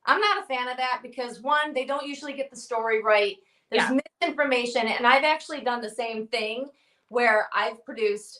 I'm not a fan of that, because one, they don't usually get the story right. There's misinformation. And I've actually done the same thing where I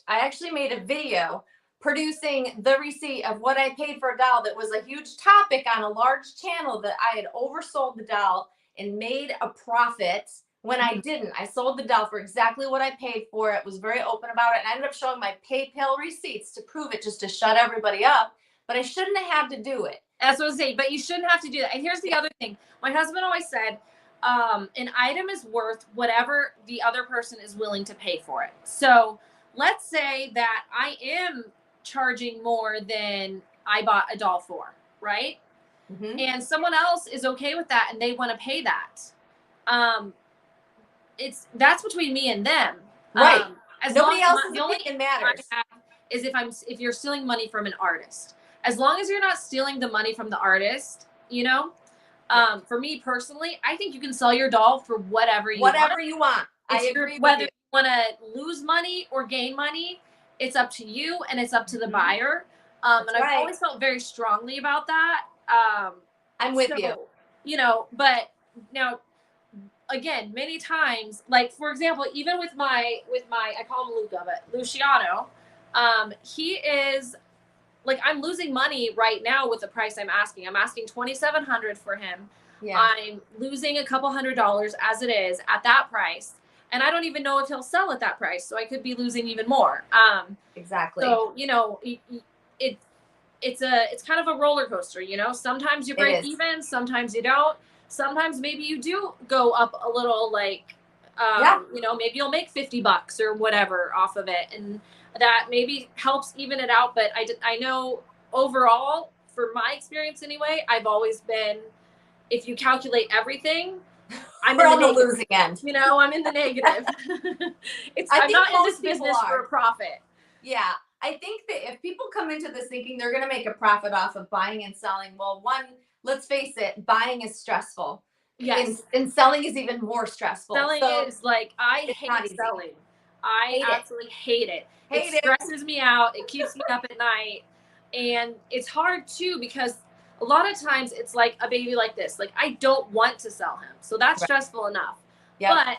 actually made a video producing the receipt of what I paid for a doll that was a huge topic on a large channel, that I had oversold the doll and made a profit when I didn't. I sold the doll for exactly what I paid for it, was very open about it, and I ended up showing my PayPal receipts to prove it, just to shut everybody up. But I shouldn't have had to do it. That's what I was saying, but you shouldn't have to do that. And here's the other thing. My husband always said, an item is worth whatever the other person is willing to pay for it. So let's say that I am charging more than I bought a doll for, right? And someone else is okay with that and they want to pay that. That's between me and them. Right. As Nobody else's the only opinion matters. I have is if you're stealing money from an artist. As long as you're not stealing the money from the artist, you know. For me personally, I think you can sell your doll for whatever you want. I agree. Whether you want to lose money or gain money, it's up to you and it's up to the buyer. And I've always felt very strongly about that. I'm with you. You know, but now, again, many times, like for example, even with my I call him Luca, but Luciano, he is. Like, I'm losing money right now with the price I'm asking. I'm asking $2,700 for him. I'm losing a couple $100 as it is at that price. And I don't even know if he'll sell at that price. So I could be losing even more. Exactly. So, you know, it's kind of a roller coaster, you know, sometimes you break even, sometimes you don't. Sometimes maybe you do go up a little, like, you know, maybe you'll make $50 or whatever off of it. And that maybe helps even it out. But I know overall, for my experience anyway, I've always been, if you calculate everything, I'm We're in the on the negative. losing end. You know, I'm in the negative. I'm think not in this most people business for are. a profit. Yeah. I think that if people come into this thinking they're going to make a profit off of buying and selling, well, one, let's face it, buying is stressful. Yes. And selling is even more stressful. Selling So is like, I it's hate not easy. selling. I Hate it. absolutely hate it. It Hate it. stresses me out. It keeps me up at night. And it's hard too, because a lot of times it's like a baby like this. Like, I don't want to sell him. So that's Right. stressful enough. Yep. But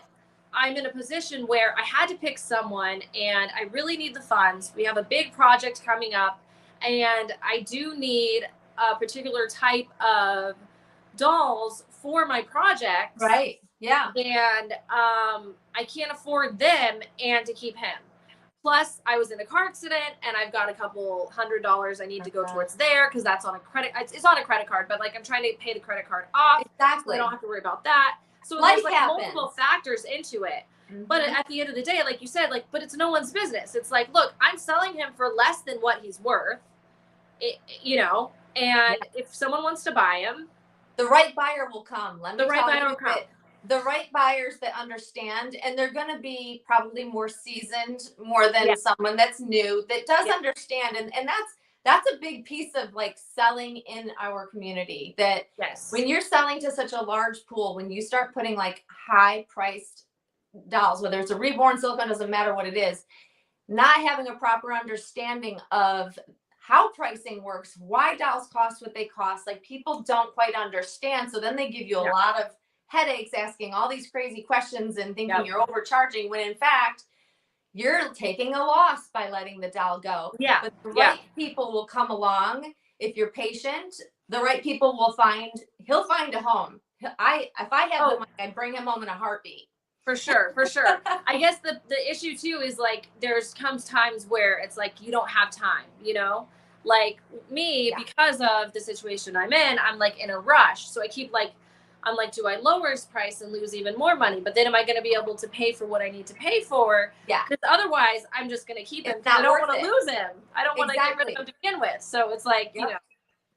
I'm in a position where I had to pick someone and I really need the funds. We have a big project coming up and I do need a particular type of dolls for my projects. Right. Yeah. And I can't afford them and to keep him. Plus, I was in a car accident and I've got a couple $100 I need to go towards there because that's on a credit. It's on a credit card, but like I'm trying to pay the credit card off. Exactly. So I don't have to worry about that. So Life there's like happens. multiple factors into it. Mm-hmm. But at the end of the day, like you said, like, but it's no one's business. It's like, look, I'm selling him for less than what he's worth, you know, and if someone wants to buy him, the right buyer will come. Let me the right tell buyer you will come. the right buyers that understand, and they're going to be probably more seasoned more than someone that's new that does understand. And that's a big piece of like selling in our community, that when you're selling to such a large pool, when you start putting like high priced dolls, whether it's a reborn, silicone, doesn't matter what it is, not having a proper understanding of how pricing works, why dolls cost what they cost, like people don't quite understand. So then they give you a lot of headaches asking all these crazy questions and thinking you're overcharging, when in fact you're taking a loss by letting the doll go. But the right people will come along if you're patient. The right people will he'll find a home. If I had the money, I'd bring him home in a heartbeat. For sure, for sure. I guess the issue too is like comes times where it's like you don't have time, you know? Like me, because of the situation I'm in, I'm like in a rush. So I keep like, I'm like, do I lower his price and lose even more money? But then am I going to be able to pay for what I need to pay for? Yeah. Because otherwise I'm just going to keep him. I don't want to lose him. I don't want to get rid of him to begin with. So it's like, you know.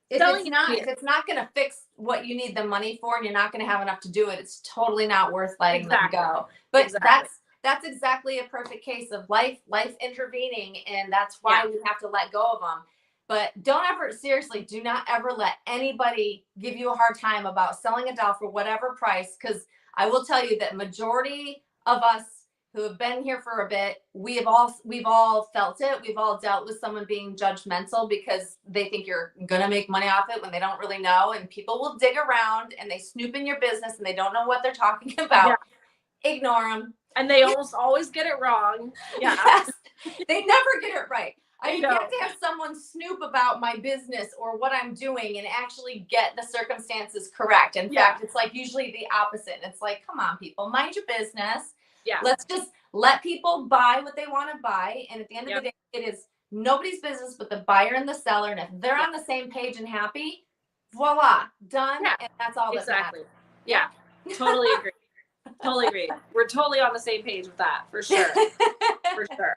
If it's not going to fix what you need the money for and you're not going to have enough to do it, it's totally not worth letting them go. But that's exactly a perfect case of life intervening, and that's why we have to let go of them. But do not ever let anybody give you a hard time about selling a doll for whatever price, because I will tell you that majority of us who have been here for a bit, we've all felt it. We've all dealt with someone being judgmental because they think you're gonna make money off it when they don't really know. And people will dig around and they snoop in your business and they don't know what they're talking about. Ignore them. And they almost always get it wrong. Yeah. Yes, they never get it right. I get to have someone snoop about my business or what I'm doing and actually get the circumstances correct. In fact, it's like usually the opposite. It's like, come on, people, mind your business. Yeah. Let's just let people buy what they want to buy. And at the end of the day, it is nobody's business but the buyer and the seller. And if they're on the same page and happy, voila, done. Yeah. And that's all that matters. Yeah, totally agree. Totally agree. We're totally on the same page with that, for sure. For sure.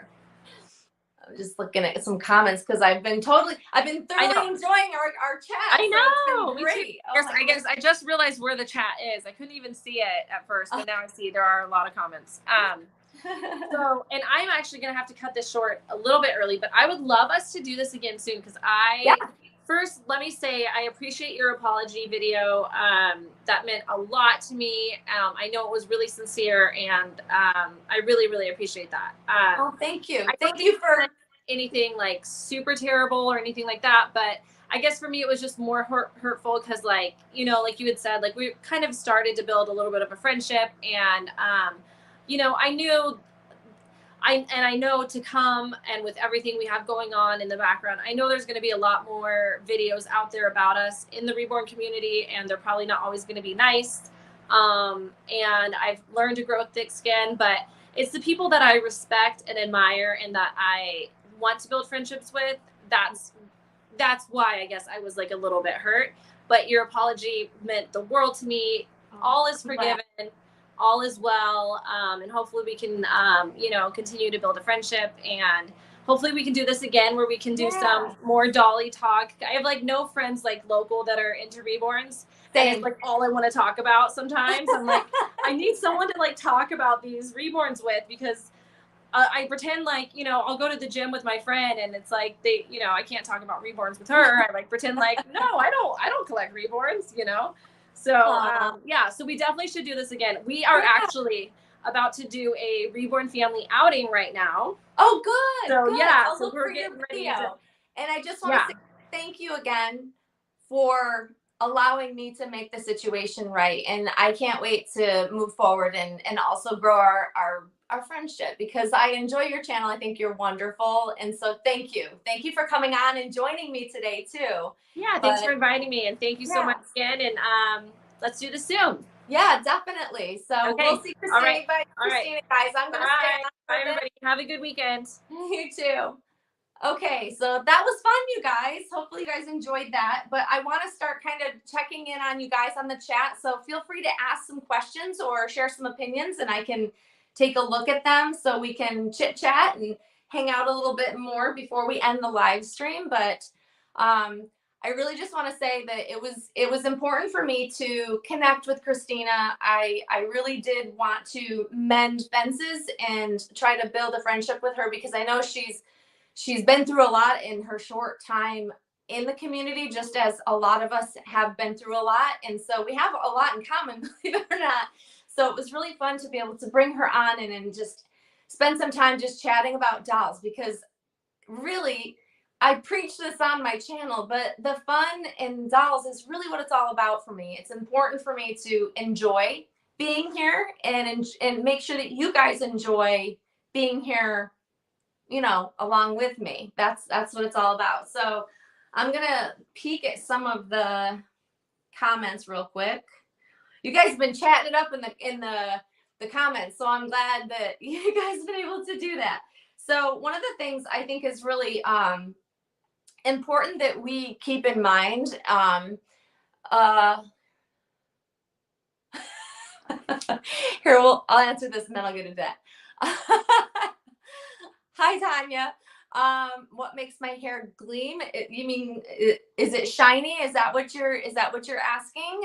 I'm just looking at some comments because I've been thoroughly enjoying our chat. I know. So great. Yes, I guess I just realized where the chat is. I couldn't even see it at first, but now I see there are a lot of comments. So, and I'm actually going to have to cut this short a little bit early, but I would love us to do this again soon because first, let me say I appreciate your apology video. That meant a lot to me. I know it was really sincere, and I really, really appreciate that. Thank you. Thank you for anything like super terrible or anything like that, but I guess for me it was just more hurtful because, like, you know, like you had said, like we kind of started to build a little bit of a friendship, and you know, I know to come, and with everything we have going on in the background, I know there's going to be a lot more videos out there about us in the Reborn community, and they're probably not always going to be nice. And I've learned to grow thick skin, but it's the people that I respect and admire and that I want to build friendships with. That's why I guess I was like a little bit hurt, but your apology meant the world to me. All is forgiven. All is well, and hopefully we can, you know, continue to build a friendship, and hopefully we can do this again where we can do some more dolly talk. I have like no friends like local that are into Reborns. And it's like all I want to talk about sometimes. I'm like, I need someone to like talk about these reborns with, because I pretend like, you know, I'll go to the gym with my friend and it's like they, you know, I can't talk about reborns with her. I like pretend like, no, I don't collect reborns, you know? So, yeah, so we definitely should do this again. We are actually about to do a Reborn Family outing right now. Oh, good. So, good. yeah, I'll so look we're for your getting ready video. to, And I just want to say thank you again for allowing me to make the situation right. And I can't wait to move forward and also grow our friendship, because I enjoy your channel. I think you're wonderful. And so thank you. Thank you for coming on and joining me today too. Yeah, thanks for inviting me. And thank you so much again. And let's do this soon. Yeah, definitely. So we'll see Christina. All right. Bye, Christina, guys. I'm going to stay on. Bye, everybody. Have a good weekend. You too. Okay, so that was fun, you guys. Hopefully you guys enjoyed that. But I want to start kind of checking in on you guys on the chat. So feel free to ask some questions or share some opinions, and I can take a look at them so we can chit chat and hang out a little bit more before we end the live stream. But I really just want to say that it was important for me to connect with Christina. I really did want to mend fences and try to build a friendship with her, because I know she's been through a lot in her short time in the community, just as a lot of us have been through a lot. And so we have a lot in common, believe it or not. So it was really fun to be able to bring her on and just spend some time just chatting about dolls, because really, I preach this on my channel, but the fun in dolls is really what it's all about for me. It's important for me to enjoy being here and make sure that you guys enjoy being here, you know, along with me. That's what it's all about. So I'm gonna peek at some of the comments real quick. You guys have been chatting it up in the comments, so I'm glad that you guys have been able to do that. So one of the things I think is really important that we keep in mind, here, I'll answer this and then I'll get into that. Hi, Tanya. What makes my hair gleam? You mean, is it shiny? Is that what you're asking?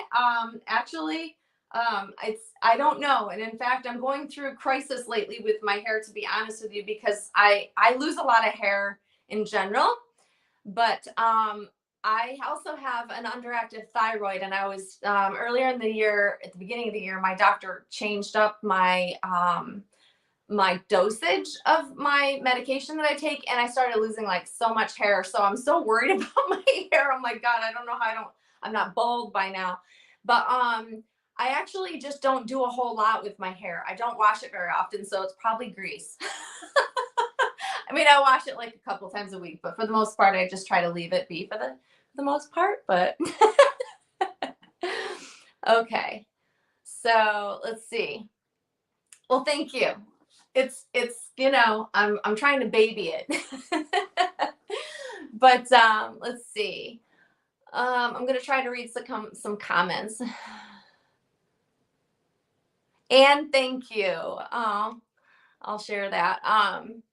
Actually, I don't know. And in fact, I'm going through a crisis lately with my hair, to be honest with you, because I lose a lot of hair in general, but I also have an underactive thyroid, and I was earlier in the year, at the beginning of the year, my doctor changed up my my dosage of my medication that I take, and I started losing like so much hair. So I'm so worried about my hair. Oh my God, I don't know how I'm not bald by now. But I actually just don't do a whole lot with my hair. I don't wash it very often, so it's probably grease. I mean, I wash it like a couple times a week, but for the most part, I just try to leave it be for the most part. But okay, so let's see. Well, thank you. It's you know, I'm trying to baby it. But let's see. I'm gonna try to read some comments. And thank you. I'll share that. I'm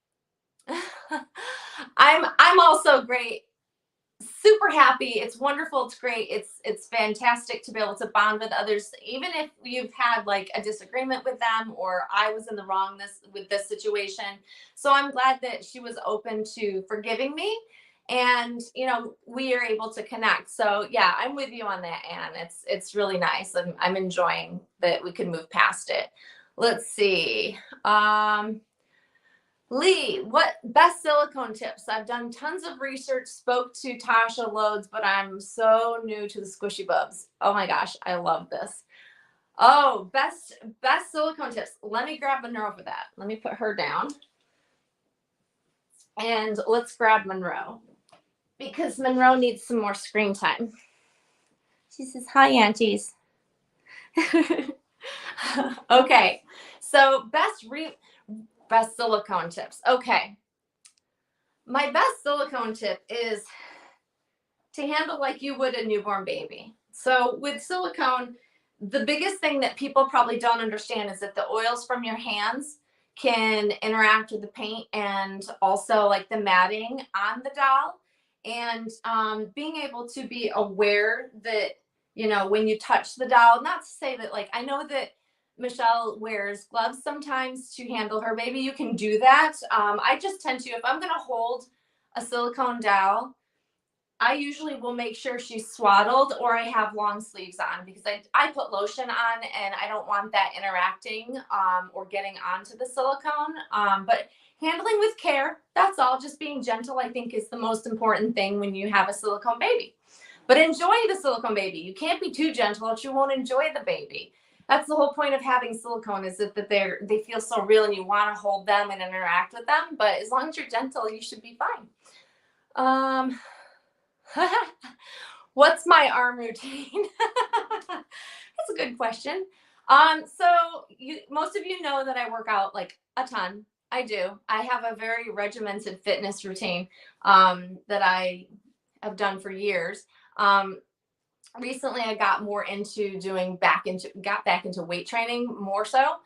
also great. Super happy. It's wonderful. It's great. It's fantastic to be able to bond with others, even if you've had like a disagreement with them or I was in the wrong with this situation. So I'm glad that she was open to forgiving me, and you know, we are able to connect. So yeah, I'm with you on that, Anne. It's really nice. I'm enjoying that we can move past it. Let's see. Lee, what best silicone tips? I've done tons of research, spoke to Tasha loads, but I'm so new to the squishy bubs. Oh my gosh, I love this. Oh, best silicone tips. Let me grab Monroe for that. Let me put her down. And let's grab Monroe, because Monroe needs some more screen time. She says, hi, aunties. Okay, so best silicone tips. Okay. My best silicone tip is to handle like you would a newborn baby. So with silicone, the biggest thing that people probably don't understand is that the oils from your hands can interact with the paint and also like the matting on the doll. And being able to be aware that, you know, when you touch the doll, not to say that, like, I know that Michelle wears gloves sometimes to handle her baby. You can do that. I just tend to, if I'm going to hold a silicone doll, I usually will make sure she's swaddled or I have long sleeves on because I put lotion on and I don't want that interacting or getting onto the silicone. But handling with care, that's all. Just being gentle, I think, is the most important thing when you have a silicone baby. But enjoy the silicone baby. You can't be too gentle or you won't enjoy the baby. That's the whole point of having silicone, is that they feel so real and you want to hold them and interact with them. But as long as you're gentle, you should be fine. What's my arm routine? That's a good question. So most of you know that I work out like a ton. I do. I have a very regimented fitness routine that I have done for years. Recently I got more into got back into weight training more so.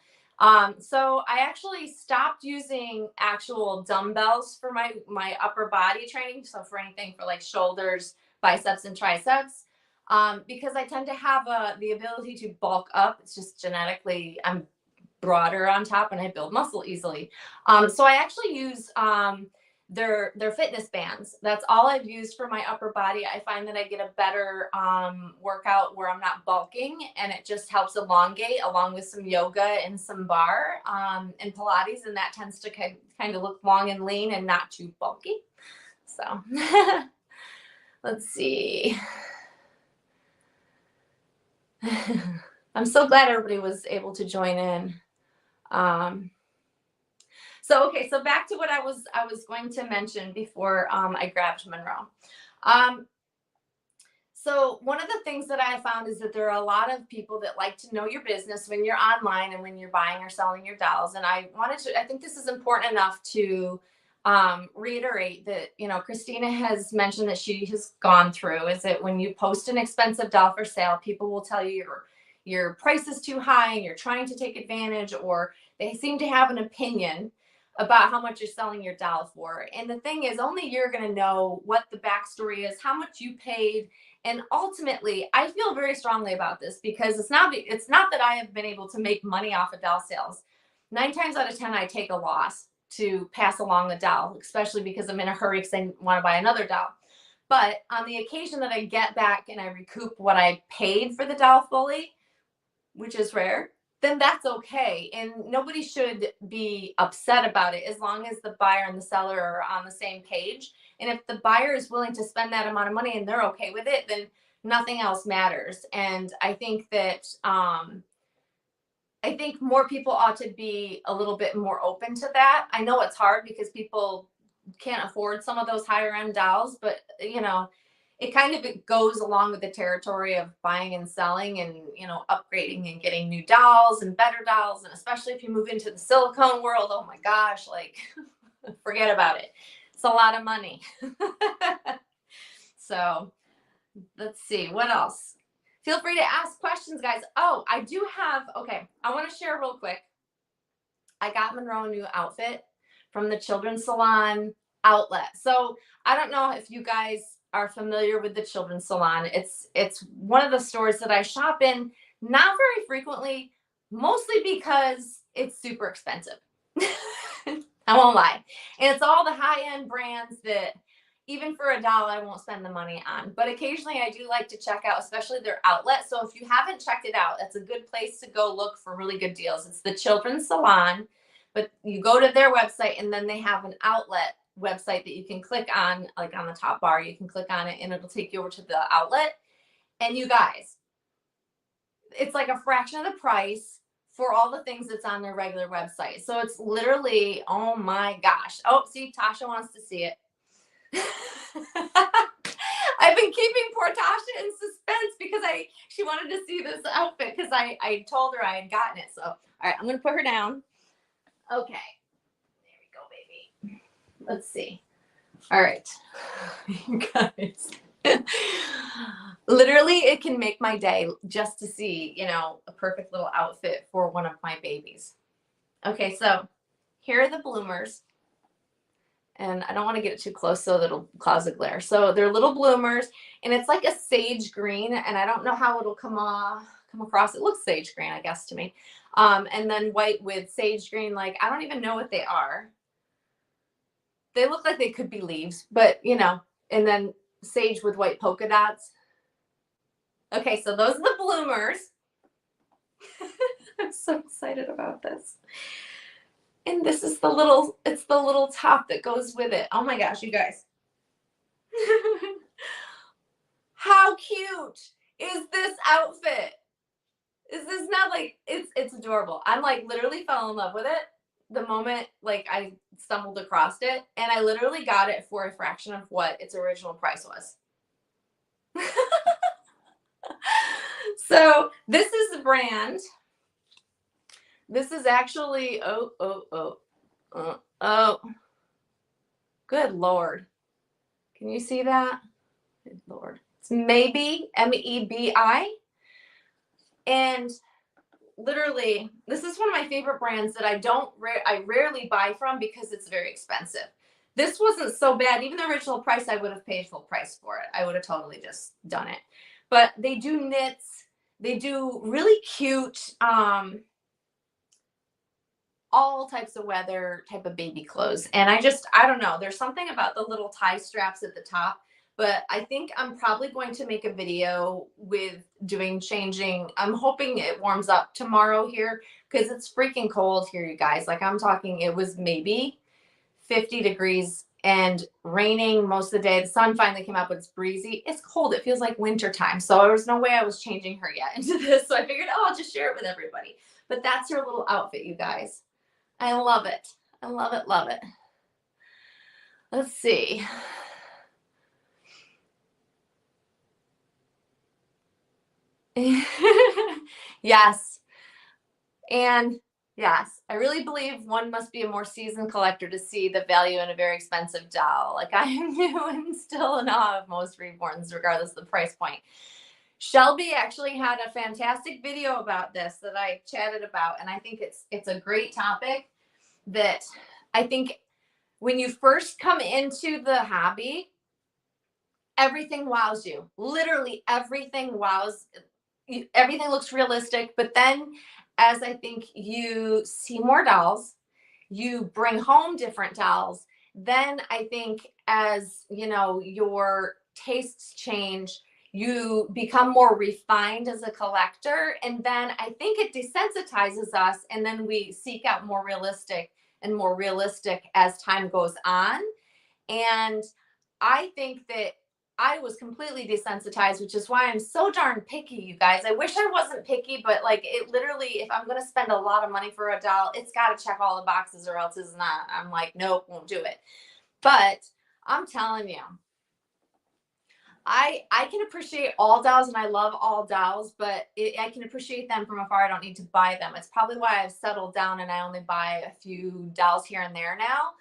So I actually stopped using actual dumbbells for my upper body training. So for anything for like shoulders, biceps, and triceps, because I tend to have the ability to bulk up. It's just genetically, I'm broader on top and I build muscle easily. So I actually use their fitness bands. That's all I've used for my upper body. I find that I get a better workout where I'm not bulking, and it just helps elongate, along with some yoga and some bar and Pilates, and that tends to kind of look long and lean and not too bulky. So let's see. I'm so glad everybody was able to join in. So back to what I was going to mention before I grabbed Monroe. So one of the things that I found is that there are a lot of people that like to know your business when you're online and when you're buying or selling your dolls. And I think this is important enough to reiterate that, Christina has mentioned that she has gone through, is that when you post an expensive doll for sale, people will tell you your price is too high and you're trying to take advantage, or they seem to have an opinion about how much you're selling your doll for. And the thing is, only you're going to know what the backstory is, how much you paid. And ultimately, I feel very strongly about this because it's not that I have been able to make money off of doll sales. 9 times out of 10, I take a loss to pass along a doll, especially because I'm in a hurry because I want to buy another doll. But on the occasion that I get back and I recoup what I paid for the doll fully, which is rare, then that's okay. And nobody should be upset about it as long as the buyer and the seller are on the same page. And if the buyer is willing to spend that amount of money and they're okay with it, then nothing else matters. And I think that more people ought to be a little bit more open to that. I know it's hard because people can't afford some of those higher end dolls, but it kind of goes along with the territory of buying and selling and, upgrading and getting new dolls and better dolls. And especially if you move into the silicone world, oh my gosh, like forget about it. It's a lot of money. So let's see, what else? Feel free to ask questions, guys. Oh, I want to share real quick. I got Monroe a new outfit from the Children's Salon outlet. So I don't know if you guys are familiar with the Children's Salon. It's one of the stores that I shop in, not very frequently, mostly because it's super expensive. I won't lie. And it's all the high-end brands that even for a doll, I won't spend the money on. But occasionally I do like to check out, especially their outlet. So if you haven't checked it out, that's a good place to go look for really good deals. It's the Children's Salon, but you go to their website and then they have an outlet website that you can click on, like on the top bar, you can click on it and it'll take you over to the outlet. And you guys, it's like a fraction of the price for all the things that's on their regular website. So it's literally, oh my gosh. Oh, see, Tasha wants to see it. I've been keeping poor Tasha in suspense because she wanted to see this outfit because I told her I had gotten it. So, all right, I'm going to put her down. Okay. There we go, baby. Let's see. All right. You guys. Literally, it can make my day just to see, a perfect little outfit for one of my babies. Okay, so here are the bloomers. and I don't want to get it too close so that it'll cause a glare. So they're little bloomers, and it's like a sage green, and I don't know how it'll come across. It looks sage green, I guess, to me. And then white with sage green, like I don't even know what they are. They look like they could be leaves, but you know, and then sage with white polka dots. Okay, so those are the bloomers. I'm so excited about this. And this is it's the little top that goes with it. Oh my gosh, you guys. How cute is this outfit? Is this not like, it's adorable. I'm like literally fell in love with it the moment like I stumbled across it, and I literally got it for a fraction of what its original price was. So this is the brand. This is actually, oh, good Lord. Can you see that? Good Lord. It's Maybe, MEBI. And literally, this is one of my favorite brands that I rarely buy from because it's very expensive. This wasn't so bad. Even the original price, I would have paid full price for it. I would have totally just done it. But they do knits. They do really cute, all types of weather type of baby clothes. And I don't know. There's something about the little tie straps at the top. But I think I'm probably going to make a video with changing. I'm hoping it warms up tomorrow here because it's freaking cold here, you guys. Like I'm talking, it was maybe 50 degrees and raining most of the day. The sun finally came out, but it's breezy. It's cold. It feels like winter time. So there was no way I was changing her yet into this. So I figured, oh, I'll just share it with everybody. But that's her little outfit, you guys. I love it. I love it, love it. Let's see. Yes. And yes, I really believe one must be a more seasoned collector to see the value in a very expensive doll. Like I am new and still in awe of most reborns, regardless of the price point. Shelby actually had a fantastic video about this that I chatted about, and I think it's a great topic that I think when you first come into the hobby, everything wows you. Literally everything wows. Everything looks realistic, but then as I think you see more dolls, you bring home different dolls, then I think as you know your tastes change, you become more refined as a collector, and then I think it desensitizes us, and then we seek out more realistic as time goes on. And I think that I was completely desensitized, which is why I'm so darn picky, you guys. I wish I wasn't picky, but like it literally, if I'm going to spend a lot of money for a doll, it's got to check all the boxes or else it's not. I'm like, nope, won't do it. But I'm telling you, I can appreciate all dolls and I love all dolls, but I can appreciate them from afar. I don't need to buy them. It's probably why I've settled down and I only buy a few dolls here and there now.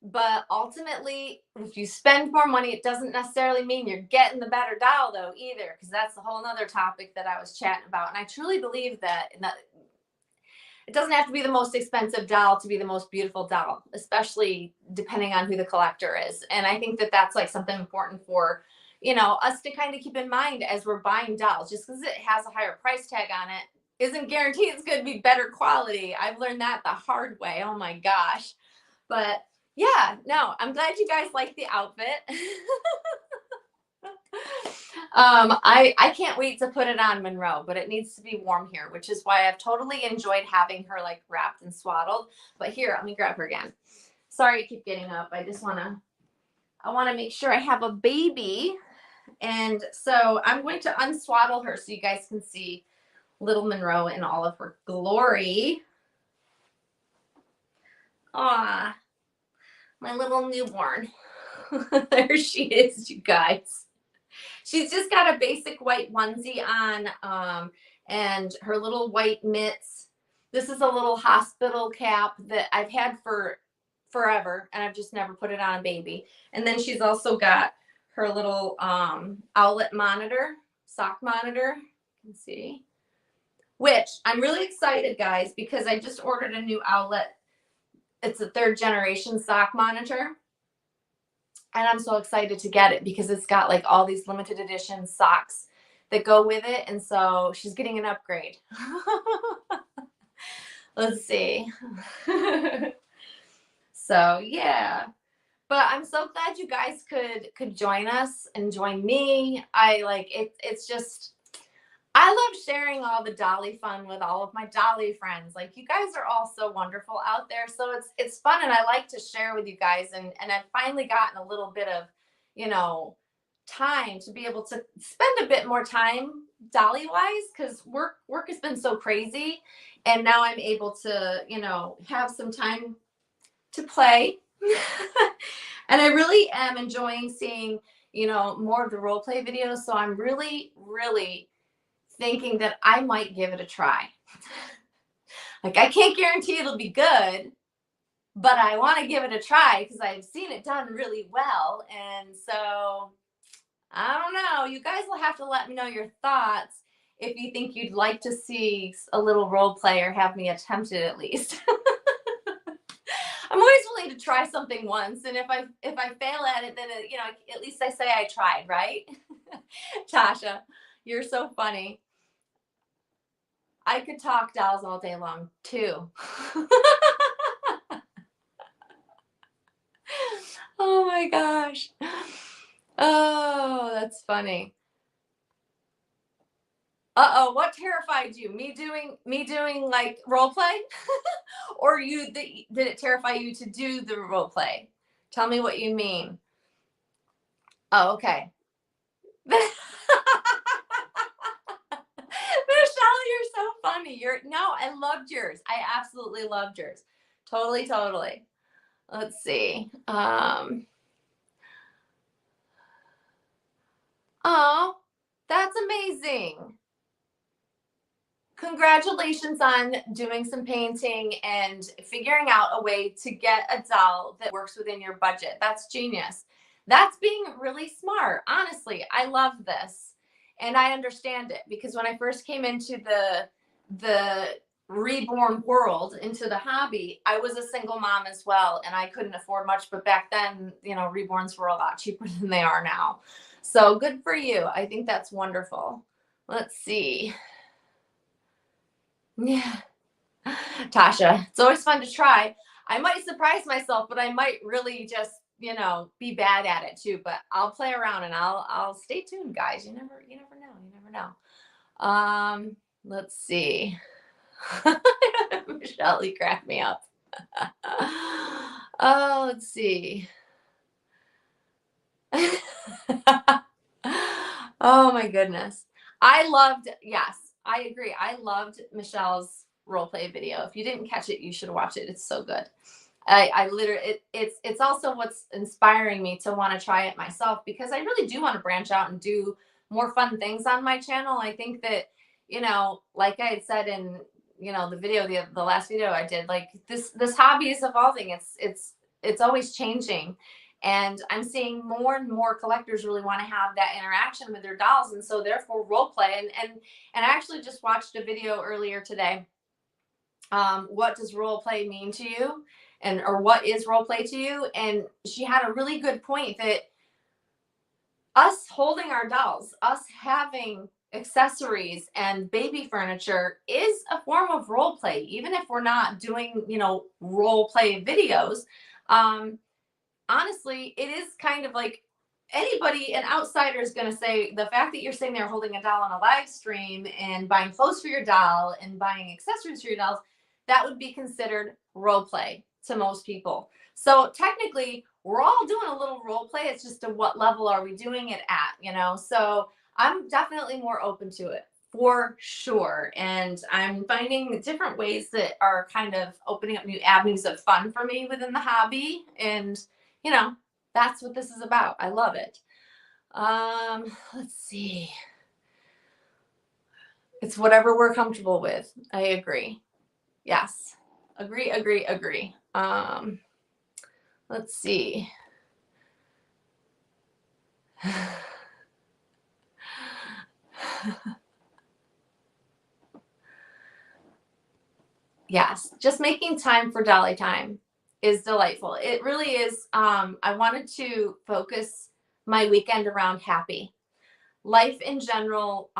But ultimately, if you spend more money, it doesn't necessarily mean you're getting the better doll, though, either, because that's a whole nother topic that I was chatting about. And I truly believe that it doesn't have to be the most expensive doll to be the most beautiful doll, especially depending on who the collector is. And I think that that's like something important for, you know, us to kind of keep in mind as we're buying dolls. Just because it has a higher price tag on it isn't guaranteed it's going to be better quality. I've learned that the hard way. Oh my gosh. But yeah, no, I'm glad you guys like the outfit. I can't wait to put it on Monroe, but it needs to be warm here, which is why I've totally enjoyed having her like wrapped and swaddled. But here, let me grab her again. Sorry, I keep getting up. I want to make sure I have a baby. And so I'm going to unswaddle her so you guys can see little Monroe in all of her glory. Ah. My little newborn. There she is, you guys. She's just got a basic white onesie on, and her little white mitts. This is a little hospital cap that I've had for forever, and I've just never put it on a baby. And then she's also got her little owlet monitor, sock monitor. You can see. Which I'm really excited, guys, because I just ordered a new owlet it's a 3rd generation sock monitor. And I'm so excited to get it because it's got like all these limited edition socks that go with it. And so she's getting an upgrade. Let's see. So yeah. But I'm so glad you guys could join us and join me. I like it. It's just I love sharing all the Dolly fun with all of my Dolly friends. Like you guys are all so wonderful out there. So it's fun and I like to share with you guys and I've finally gotten a little bit of, you know, time to be able to spend a bit more time Dolly wise cuz work has been so crazy and now I'm able to, you know, have some time to play. And I really am enjoying seeing, you know, more of the role play videos. So I'm really thinking that I might give it a try. Like I can't guarantee it'll be good, but I want to give it a try because I've seen it done really well. And so I don't know. You guys will have to let me know your thoughts if you think you'd like to see a little role play or have me attempt it at least. I'm always willing to try something once, and if I fail at it, then you know at least I say I tried, right? Tasha, you're so funny. I could talk dolls all day long too. Oh my gosh. Oh, that's funny. Uh-oh, what terrified you? Me doing like role play? Or did it terrify you to do the role play? Tell me what you mean. Oh, okay. Michelle, you're so funny. I loved yours. I absolutely loved yours. Totally. Let's see. Oh, that's amazing. Congratulations on doing some painting and figuring out a way to get a doll that works within your budget. That's genius. That's being really smart. Honestly, I love this. And I understand it because when I first came into the reborn world, into the hobby, I was a single mom as well and I couldn't afford much, but back then, you know, reborns were a lot cheaper than they are now. So good for you. I think that's wonderful. Let's see. Yeah. Tasha, it's always fun to try. I might surprise myself, but I might really just, you know, be bad at it too. But I'll play around and I'll stay tuned, guys. You never know. You never know. Let's see. Michelle, you cracked me up. Oh, let's see. Oh my goodness. Yes, I agree. I loved Michelle's role play video. If you didn't catch it, you should watch it. It's so good. I literally, it's also what's inspiring me to want to try it myself because I really do want to branch out and do more fun things on my channel. I think that, you know, like I had said in, you know, the video, the last video I did, like this hobby is evolving. It's always changing. And I'm seeing more and more collectors really want to have that interaction with their dolls. And so therefore role play. And I actually just watched a video earlier today. What does role play mean to you? Or what is role play to you? And she had a really good point that us holding our dolls, us having accessories and baby furniture is a form of role play, even if we're not doing, you know, role play videos. Honestly, it is kind of like an outsider is going to say the fact that you're sitting there holding a doll on a live stream and buying clothes for your doll and buying accessories for your dolls, that would be considered role play to most people. So technically, we're all doing a little role play. It's just what level are we doing it at, you know? So I'm definitely more open to it for sure. And I'm finding different ways that are kind of opening up new avenues of fun for me within the hobby. And, you know, that's what this is about. I love it. Let's see. It's whatever we're comfortable with. I agree. Yes. Agree. Let's see. Yes, just making time for dolly time. is delightful. It really is. I wanted to focus my weekend around happy life in general,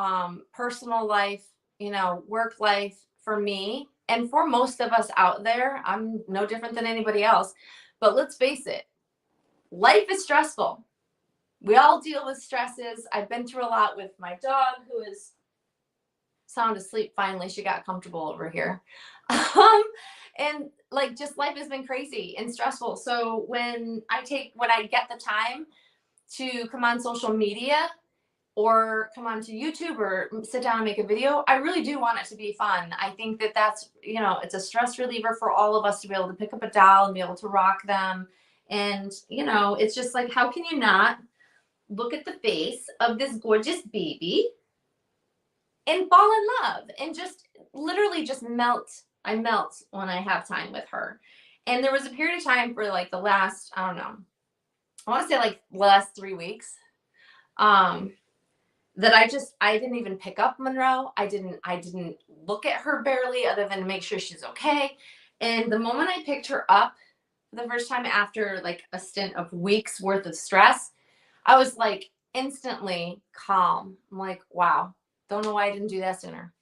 personal life, work life for me and for most of us out there. I'm no different than anybody else. But let's face it, life is stressful. We all deal with stresses. I've been through a lot with my dog, who is sound asleep. Finally, she got comfortable over here. And like, just life has been crazy and stressful. So when I get the time to come on social media or come onto YouTube or sit down and make a video, I really do want it to be fun. I think that that's, it's a stress reliever for all of us to be able to pick up a doll and be able to rock them. And, it's just like, how can you not look at the face of this gorgeous baby and fall in love and just literally just melt. I melt when I have time with her. And there was a period of time for like the last, I don't know, I want to say like last 3 weeks, that I didn't even pick up Monroe. I didn't look at her barely, other than to make sure she's okay. And the moment I picked her up the first time after like a stint of weeks worth of stress, I was like instantly calm. I'm like, wow, don't know why I didn't do that sooner.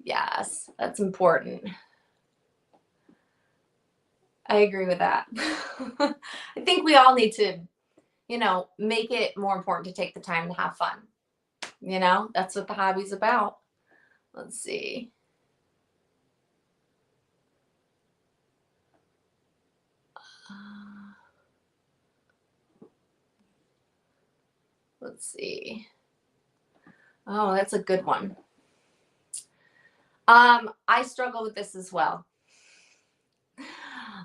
Yes, that's important. I agree with that. I think we all need to, make it more important to take the time to have fun. That's what the hobby's about. Let's see. Let's see. Oh, that's a good one. I struggle with this as well.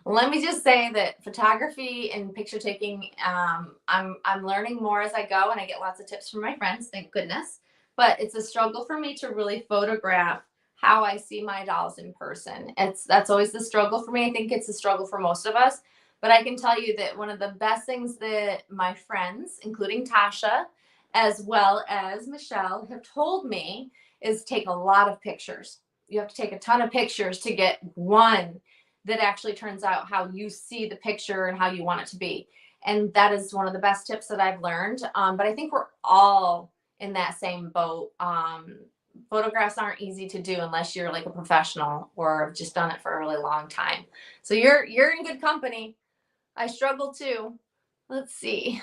Let me just say that photography and picture taking, I'm learning more as I go, and I get lots of tips from my friends, thank goodness. But it's a struggle for me to really photograph how I see my dolls in person. That's always the struggle for me. I think it's a struggle for most of us. But I can tell you that one of the best things that my friends, including Tasha, as well as Michelle, have told me is take a lot of pictures. You have to take a ton of pictures to get one that actually turns out how you see the picture and how you want it to be. And that is one of the best tips that I've learned. But I think we're all in that same boat. Photographs aren't easy to do unless you're like a professional or have just done it for a really long time. So you're in good company. I struggle too. Let's see.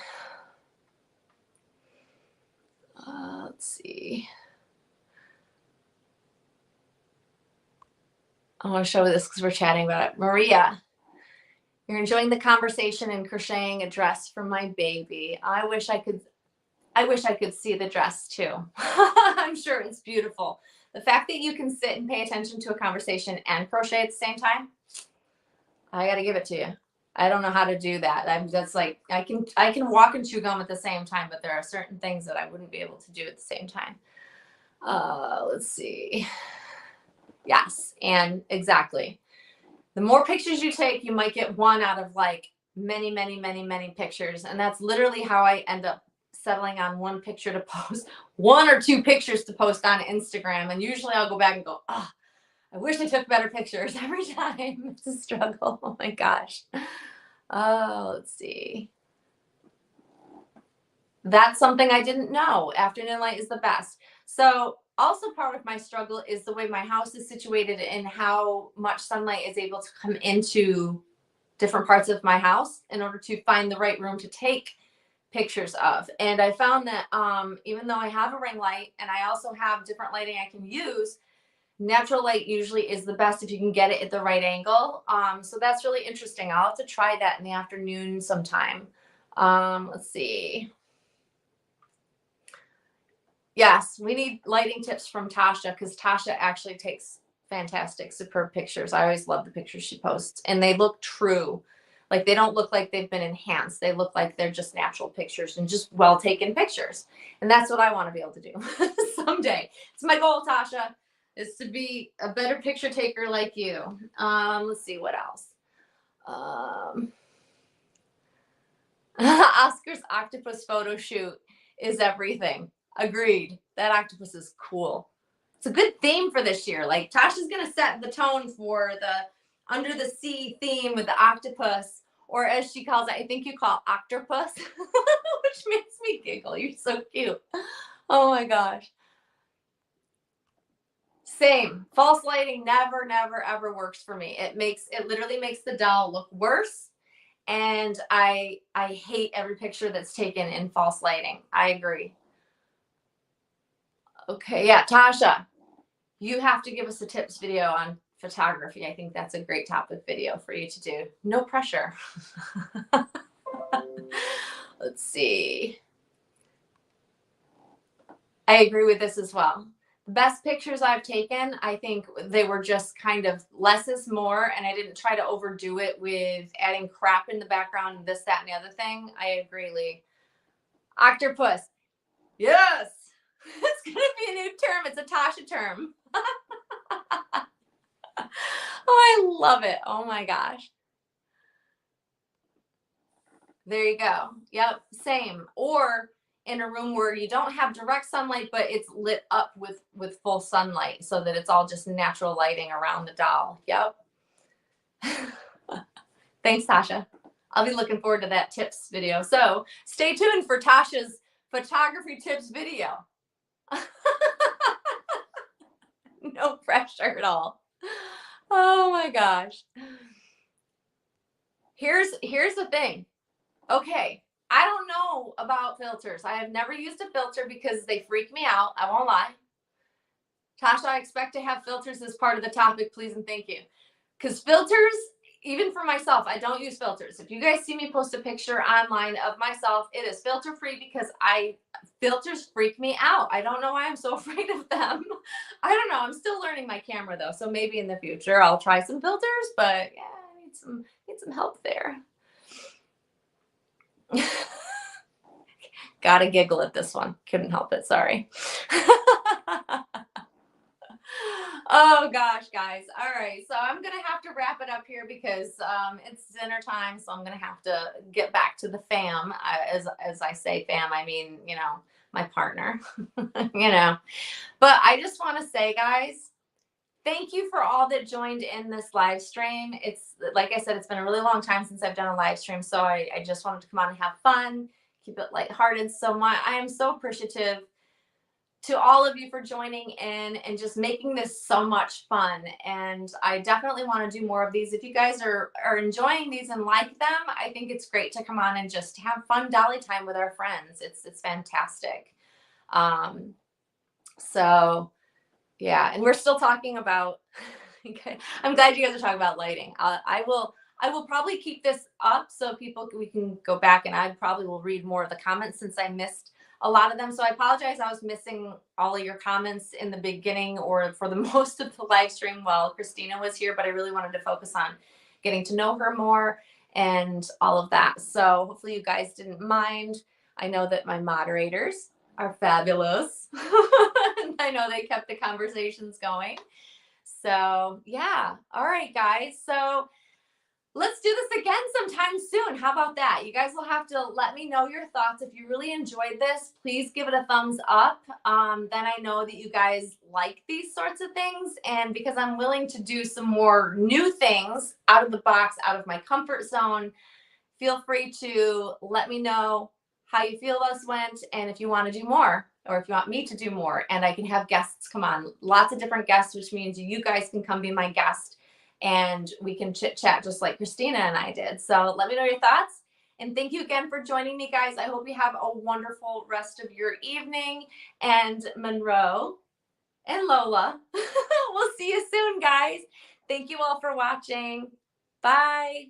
Let's see. I want to show this because we're chatting about it. Maria, you're enjoying the conversation and crocheting a dress for my baby. I wish I could see the dress too. I'm sure it's beautiful. The fact that you can sit and pay attention to a conversation and crochet at the same time, I got to give it to you. I don't know how to do that. That's like, I can walk and chew gum at the same time, but there are certain things that I wouldn't be able to do at the same time. Let's see. Yes. And exactly. The more pictures you take, you might get one out of like many, many, many, many pictures. And that's literally how I end up settling on one picture to post, 1 or 2 pictures to post on Instagram. And usually I'll go back and go, oh, I wish I took better pictures every time. It's a struggle. Oh my gosh. Oh, let's see. That's something I didn't know. Afternoon light is the best. So also part of my struggle is the way my house is situated and how much sunlight is able to come into different parts of my house in order to find the right room to take pictures of. And I found that even though I have a ring light and I also have different lighting I can use, natural light usually is the best if you can get it at the right angle. So that's really interesting. I'll have to try that in the afternoon sometime. Let's see. Yes, we need lighting tips from Tasha because Tasha actually takes fantastic, superb pictures. I always love the pictures she posts, and they look true. Like they don't look like they've been enhanced. They look like they're just natural pictures and just well taken pictures. And that's what I want to be able to do someday. It's my goal, Tasha, is to be a better picture taker like you. Let's see what else. Oscar's octopus photo shoot is everything. Agreed. That octopus is cool. It's a good theme for this year. Like Tasha's going to set the tone for under the sea theme with the octopus, or as she calls it, I think you call octopus, which makes me giggle. You're so cute. Oh my gosh. Same. False lighting never, never, ever works for me. It literally makes the doll look worse. And I hate every picture that's taken in false lighting. I agree. Okay, yeah, Tasha, you have to give us a tips video on photography. I think that's a great topic video for you to do. No pressure. Let's see. I agree with this as well. The best pictures I've taken, I think they were just kind of less is more, and I didn't try to overdo it with adding crap in the background, this, that, and the other thing. I agree, Lee. Octopus. Yes. It's going to be a new term. It's a Tasha term. Oh, I love it. Oh my gosh. There you go. Yep, same. Or in a room where you don't have direct sunlight, but it's lit up with full sunlight so that it's all just natural lighting around the doll. Yep. Thanks, Tasha. I'll be looking forward to that tips video. So stay tuned for Tasha's photography tips video. No pressure at all. Oh my gosh. Here's the thing. Okay, I don't know about filters. I have never used a filter because they freak me out. I won't lie. Tasha, I expect to have filters as part of the topic, please and thank you. Because filters, even for myself, I don't use filters. If you guys see me post a picture online of myself, it is filter free because filters freak me out. I don't know why I'm so afraid of them. I don't know. I'm still learning my camera though, so maybe in the future I'll try some filters. But yeah, I need some help there. Gotta giggle at this one. Couldn't help it. Sorry. Oh gosh, guys. All right. So I'm going to have to wrap it up here because it's dinner time. So I'm going to have to get back to the fam. As I say fam, I mean, my partner, But I just want to say, guys, thank you for all that joined in this live stream. It's like I said, it's been a really long time since I've done a live stream. So I just wanted to come on and have fun, keep it lighthearted. So I am so appreciative to all of you for joining in and just making this so much fun. And I definitely want to do more of these. If you guys are enjoying these and like them, I think it's great to come on and just have fun dolly time with our friends. It's fantastic. So yeah, and we're still talking about, I'm glad you guys are talking about lighting. I will probably keep this up so we can go back, and I probably will read more of the comments since I missed a lot of them. So I apologize. I was missing all of your comments in the beginning or for the most of the live stream while Christina was here, but I really wanted to focus on getting to know her more and all of that. So hopefully you guys didn't mind. I know that my moderators are fabulous. I know they kept the conversations going. So yeah. All right, guys. So let's do this again sometime soon. How about that? You guys will have to let me know your thoughts. If you really enjoyed this, please give it a thumbs up. Then I know that you guys like these sorts of things. And because I'm willing to do some more new things out of the box, out of my comfort zone, feel free to let me know how you feel this went and if you want to do more or if you want me to do more. And I can have guests come on. Lots of different guests, which means you guys can come be my guest. And we can chit chat just like Christina and I did. So let me know your thoughts. And thank you again for joining me, guys. I hope you have a wonderful rest of your evening. And Monroe and Lola, we'll see you soon, guys. Thank you all for watching. Bye.